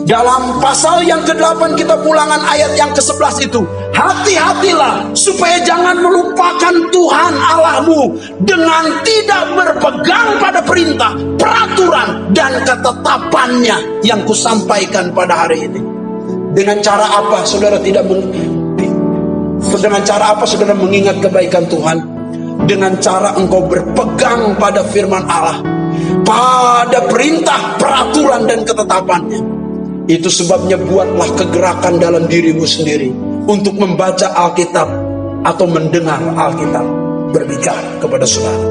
dalam pasal yang ke-8 kita Ulangan ayat yang ke-11 itu, hati-hatilah supaya jangan melupakan Tuhan Allahmu dengan tidak berpegang pada perintah, peraturan, dan ketetapannya yang kusampaikan pada hari ini. Dengan cara apa saudara dengan cara apa saudara mengingat kebaikan Tuhan? dengan cara engkau berpegang pada firman Allah, pada perintah, peraturan, dan ketetapannya. Itu sebabnya buatlah kegerakan dalam dirimu sendiri untuk membaca Alkitab atau mendengar Alkitab berbicara kepada saudara.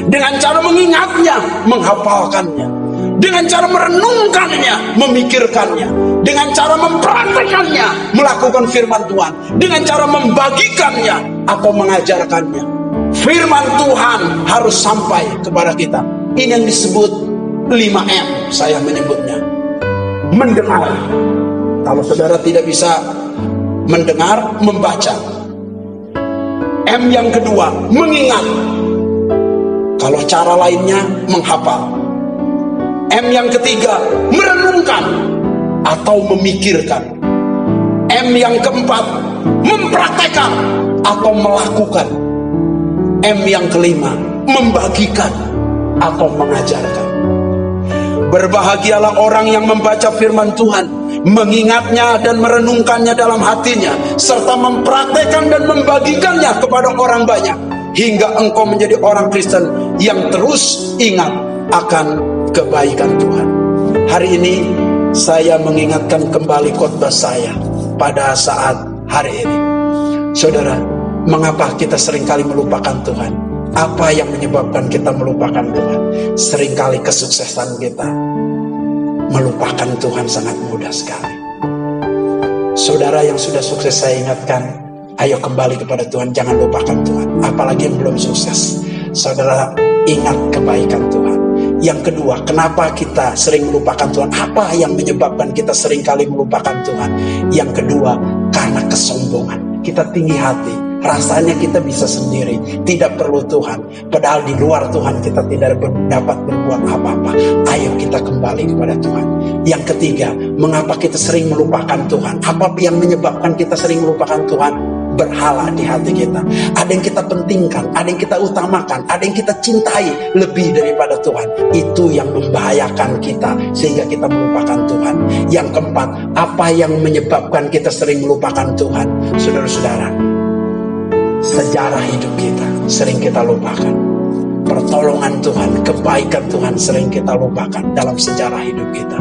Dengan cara mengingatnya, menghafalkannya. Dengan cara merenungkannya, memikirkannya. Dengan cara mempraktekannya, melakukan firman Tuhan. Dengan cara membagikannya atau mengajarkannya. Firman Tuhan harus sampai kepada kita. Ini yang disebut 5M, saya menyebutnya. Mendengar. Kalau saudara tidak bisa mendengar, membaca. M yang kedua, mengingat. Kalau cara lainnya, menghafal. M yang ketiga, merenungkan atau memikirkan. M yang keempat, mempraktekkan atau melakukan. M yang kelima, membagikan atau mengajarkan. Berbahagialah orang yang membaca firman Tuhan, mengingatnya dan merenungkannya dalam hatinya, serta mempraktekkan dan membagikannya kepada orang banyak, hingga engkau menjadi orang Kristen yang terus ingat akan kebaikan Tuhan. Hari ini saya mengingatkan kembali khotbah saya pada saat hari ini. Saudara, mengapa kita seringkali melupakan Tuhan? Apa yang menyebabkan kita melupakan Tuhan? Seringkali kesuksesan kita melupakan Tuhan sangat mudah sekali. Saudara yang sudah sukses, saya ingatkan, ayo kembali kepada Tuhan, jangan lupakan Tuhan. Apalagi yang belum sukses, saudara ingat kebaikan Tuhan. Yang kedua, kenapa kita sering melupakan Tuhan? Apa yang menyebabkan kita seringkali melupakan Tuhan? Yang kedua, karena kesombongan. Kita tinggi hati, rasanya kita bisa sendiri, tidak perlu Tuhan. Padahal di luar Tuhan kita tidak dapat berbuat apa-apa. Ayo kita kembali kepada Tuhan. Yang ketiga, mengapa kita sering melupakan Tuhan? Apa yang menyebabkan kita sering melupakan Tuhan? Berhala di hati kita. Ada yang kita pentingkan, ada yang kita utamakan, ada yang kita cintai lebih daripada Tuhan. Itu yang membahayakan kita sehingga kita melupakan Tuhan. Yang keempat, apa yang menyebabkan kita sering melupakan Tuhan? Saudara-saudara, sejarah hidup kita sering kita lupakan. Pertolongan Tuhan, kebaikan Tuhan sering kita lupakan dalam sejarah hidup kita.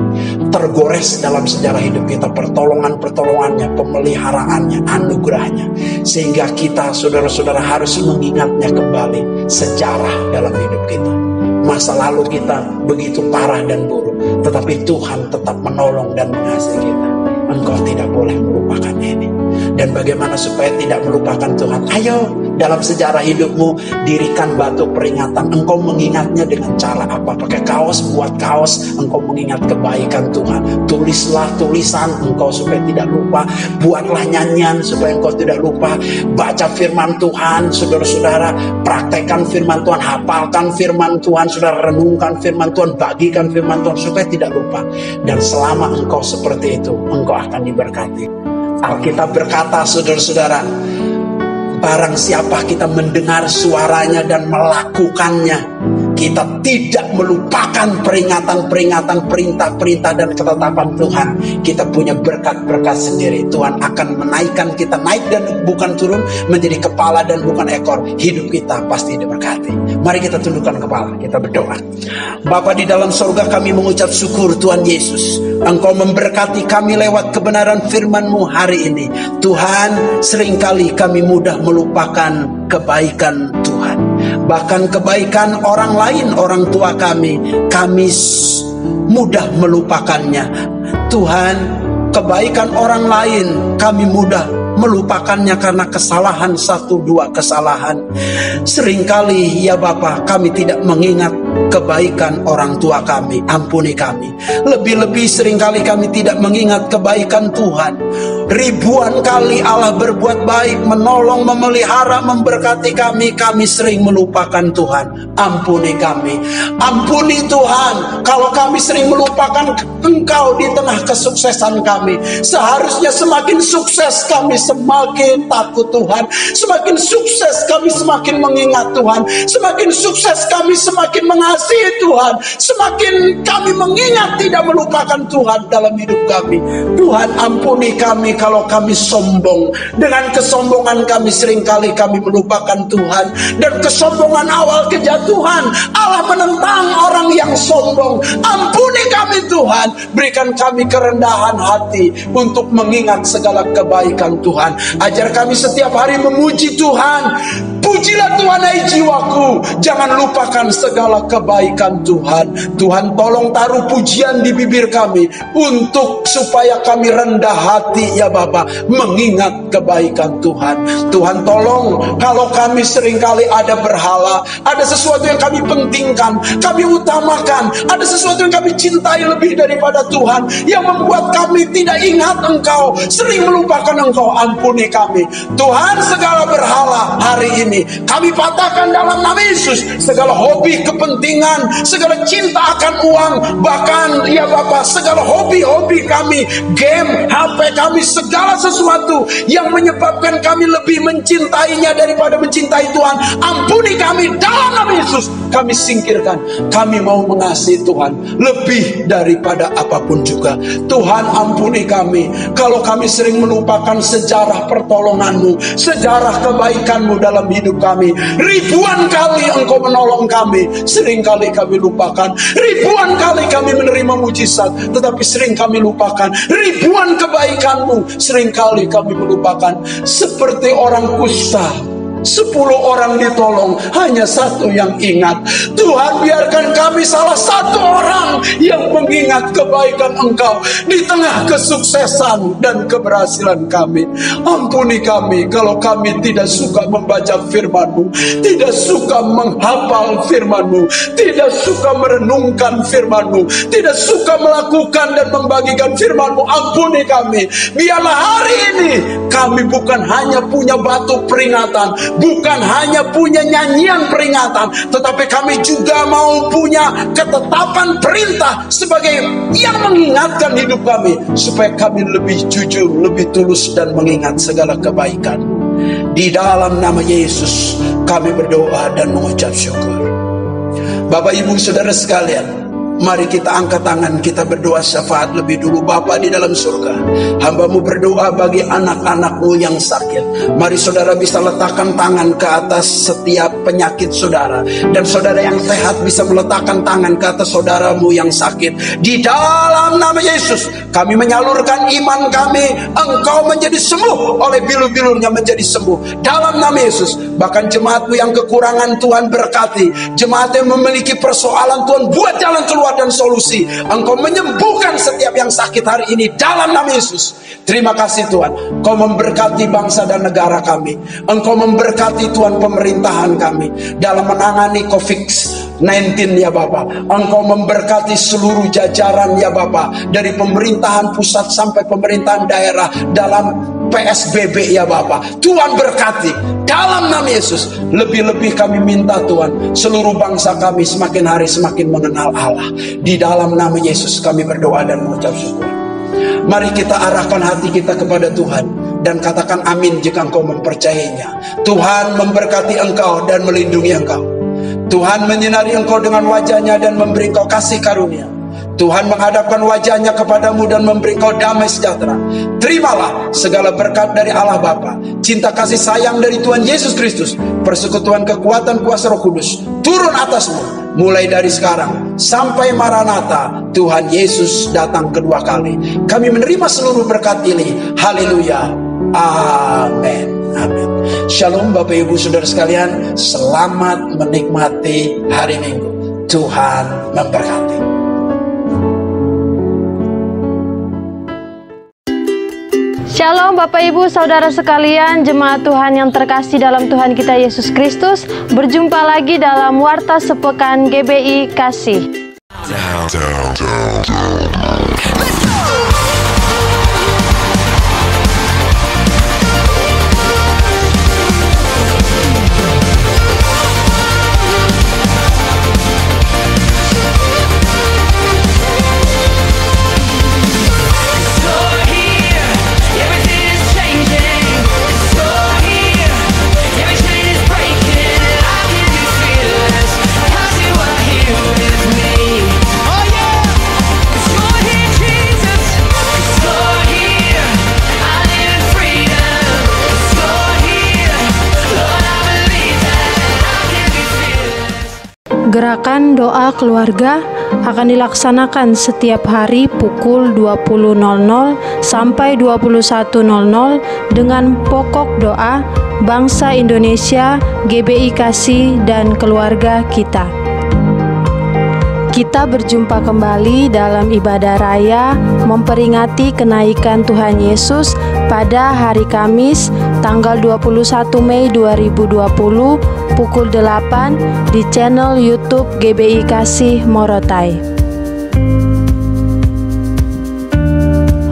Tergores dalam sejarah hidup kita pertolongannya, pemeliharaannya, anugerahnya. Sehingga kita, saudara-saudara, harus mengingatnya kembali sejarah dalam hidup kita. Masa lalu kita begitu parah dan buruk, tetapi Tuhan tetap menolong dan mengasihi kita. Engkau tidak boleh melupakan ini. Dan bagaimana supaya tidak melupakan Tuhan? Ayo, dalam sejarah hidupmu, dirikan batu peringatan. Engkau mengingatnya dengan cara apa? Pakai kaos, buat kaos. Engkau mengingat kebaikan Tuhan. Tulislah tulisan engkau supaya tidak lupa. Buatlah nyanyian supaya engkau tidak lupa. Baca firman Tuhan, saudara-saudara. Praktekkan firman Tuhan, hafalkan firman Tuhan, saudara, renungkan firman Tuhan, bagikan firman Tuhan supaya tidak lupa. Dan selama engkau seperti itu, engkau akan diberkati. Alkitab berkata, saudara-saudara, barang siapa kita mendengar suaranya dan melakukannya, kita tidak melupakan peringatan-peringatan, perintah-perintah dan ketetapan Tuhan. Kita punya berkat-berkat sendiri. Tuhan akan menaikkan kita, naik dan bukan turun, menjadi kepala dan bukan ekor. Hidup kita pasti diberkati. Mari kita tundukkan kepala, kita berdoa. Bapa di dalam surga, kami mengucap syukur Tuhan Yesus. Engkau memberkati kami lewat kebenaran firman-Mu hari ini. Tuhan, seringkali kami mudah melupakan kebaikan Tuhan. Bahkan kebaikan orang lain, orang tua kami mudah melupakannya. Tuhan, kebaikan orang lain kami mudah melupakannya karena kesalahan, 1-2 kesalahan. Seringkali ya Bapa, kami tidak mengingat kebaikan orang tua kami. Ampuni kami. Lebih-lebih seringkali kami tidak mengingat kebaikan Tuhan. Ribuan kali Allah berbuat baik, menolong, memelihara, memberkati kami. Kami sering melupakan Tuhan. Ampuni kami. Ampuni Tuhan, kalau kami sering melupakan Engkau di tengah kesuksesan kami. Seharusnya semakin sukses kami semakin takut Tuhan. Semakin sukses kami semakin mengingat Tuhan. Semakin sukses kami semakin mengasihi Tuhan. Semakin kami mengingat, tidak melupakan Tuhan dalam hidup kami. Tuhan, ampuni kami kalau kami sombong. Dengan kesombongan kami seringkali kami melupakan Tuhan. Dan kesombongan awal kejatuhan. Allah menentang orang yang sombong. Ampuni kami Tuhan, berikan kami kerendahan hati untuk mengingat segala kebaikan Tuhan. Ajar kami setiap hari memuji Tuhan. Pujilah Tuhan hai jiwaku, jangan lupakan segala kebaikan Tuhan. Tuhan tolong taruh pujian di bibir kami untuk supaya kami rendah hati ya Bapa, mengingat kebaikan Tuhan. Tuhan tolong kalau kami seringkali ada berhala, ada sesuatu yang kami pentingkan, kami utamakan, ada sesuatu yang kami cintai lebih daripada Tuhan, yang membuat kami tidak ingat Engkau, sering melupakan Engkau. Ampuni kami Tuhan, segala berhala hari ini kami patahkan dalam nama Yesus. Segala hobi kepentingan, segala cinta akan uang, bahkan ya Bapak segala hobi-hobi kami, game, HP kami, segala sesuatu yang menyebabkan kami lebih mencintainya daripada mencintai Tuhan, ampuni kami dalam nama Yesus. Kami singkirkan. Kami mau mengasihi Tuhan lebih daripada apapun juga. Tuhan ampuni kami kalau kami sering melupakan sejarah pertolongan-Mu, sejarah kebaikan-Mu dalam hidup kami. Ribuan kali Engkau menolong kami, seringkali kami lupakan. Ribuan kali kami menerima mujizat, tetapi sering kami lupakan. Ribuan kebaikan-Mu, seringkali kami melupakan. Seperti orang kusta, 10 orang ditolong, hanya 1 yang ingat. Tuhan, biarkan kami salah 1 orang yang mengingat kebaikan Engkau di tengah kesuksesan dan keberhasilan kami. Ampuni kami kalau kami tidak suka membaca firman-Mu, tidak suka menghafal firman-Mu, tidak suka merenungkan firman-Mu, tidak suka melakukan dan membagikan firman-Mu. Ampuni kami. Biarlah hari ini kami bukan hanya punya batu peringatan, bukan hanya punya nyanyian peringatan, tetapi kami juga mau punya ketetapan perintah sebagai yang mengingatkan hidup kami, supaya kami lebih jujur, lebih tulus dan mengingat segala kebaikan. Di dalam nama Yesus kami berdoa dan mengucap syukur. Bapak Ibu Saudara sekalian, mari kita angkat tangan, kita berdoa syafaat lebih dulu. Bapa di dalam surga, hamba-Mu berdoa bagi anak-anak-Mu yang sakit. Mari saudara bisa letakkan tangan ke atas setiap penyakit saudara, dan saudara yang sehat bisa meletakkan tangan ke atas saudaramu yang sakit. Di dalam nama Yesus kami menyalurkan iman kami, Engkau menjadi sembuh, oleh bilu-bilunya menjadi sembuh dalam nama Yesus. Bahkan jemaat-Mu yang kekurangan, Tuhan berkati. Jemaat yang memiliki persoalan, Tuhan buat jalan keluar dan solusi. Engkau menyembuhkan setiap yang sakit hari ini dalam nama Yesus. Terima kasih Tuhan, Engkau memberkati bangsa dan negara kami. Engkau memberkati Tuhan pemerintahan kami dalam menangani COVID-19 ya Bapak. Engkau memberkati seluruh jajaran ya Bapak, dari pemerintahan pusat sampai pemerintahan daerah dalam PSBB ya Bapak. Tuhan berkati dalam nama Yesus. Lebih-lebih kami minta Tuhan, seluruh bangsa kami semakin hari semakin mengenal Allah. Di dalam nama Yesus kami berdoa dan mengucap syukur. Mari kita arahkan hati kita kepada Tuhan dan katakan amin jika engkau mempercayainya. Tuhan memberkati engkau dan melindungi engkau. Tuhan menyinari engkau dengan wajahnya dan memberi engkau kasih karunia. Tuhan menghadapkan wajahnya kepadamu dan memberi engkau damai sejahtera. Terimalah segala berkat dari Allah Bapa, cinta kasih sayang dari Tuhan Yesus Kristus, persekutuan kekuatan kuasa Roh Kudus turun atasmu mulai dari sekarang sampai Maranatha, Tuhan Yesus datang kedua kali. Kami menerima seluruh berkat ini. Haleluya. Amin. Amin. Shalom Bapak Ibu Saudara sekalian, selamat menikmati hari Minggu. Tuhan memberkati. Shalom Bapak Ibu Saudara sekalian, jemaat Tuhan yang terkasih dalam Tuhan kita Yesus Kristus. Berjumpa lagi dalam Warta Sepekan GBI Kasih. Gerakan doa keluarga akan dilaksanakan setiap hari pukul 20.00 sampai 21.00 dengan pokok doa bangsa Indonesia, GBI Kasih, dan keluarga kita. Kita berjumpa kembali dalam ibadah raya memperingati kenaikan Tuhan Yesus pada hari Kamis tanggal 21 Mei 2020 pukul 8 di channel YouTube GBI Kasih Morotai.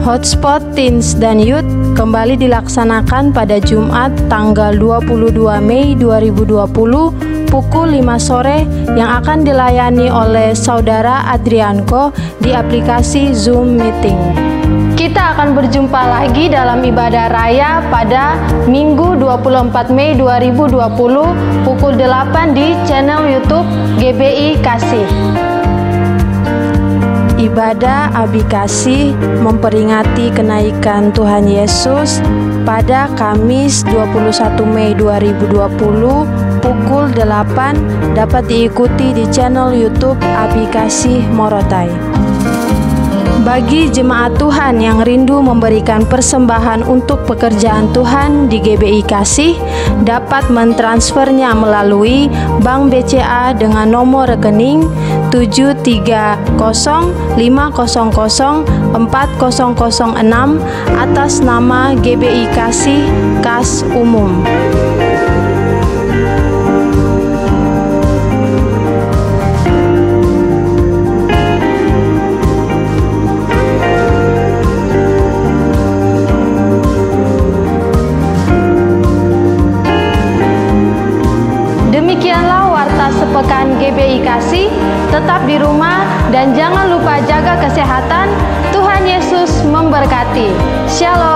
Hotspot Teens dan Youth kembali dilaksanakan pada Jumat tanggal 22 Mei 2020 pukul 5 sore yang akan dilayani oleh Saudara Adrianko di aplikasi Zoom Meeting. Kita akan berjumpa lagi dalam ibadah raya pada Minggu 24 Mei 2020 pukul 8 di channel YouTube GBI Kasih. Ibadah Abi Kasih memperingati kenaikan Tuhan Yesus pada Kamis 21 Mei 2020 pukul 8 dapat diikuti di channel YouTube Abi Kasih Morotai. Bagi jemaat Tuhan yang rindu memberikan persembahan untuk pekerjaan Tuhan di GBI Kasih, dapat mentransfernya melalui Bank BCA dengan nomor rekening 730500406 atas nama GBI Kasih Kas Umum. Demikianlah warta sepekan GBI Kasih. Tetap di rumah dan jangan lupa jaga kesehatan. Tuhan Yesus memberkati. Shalom.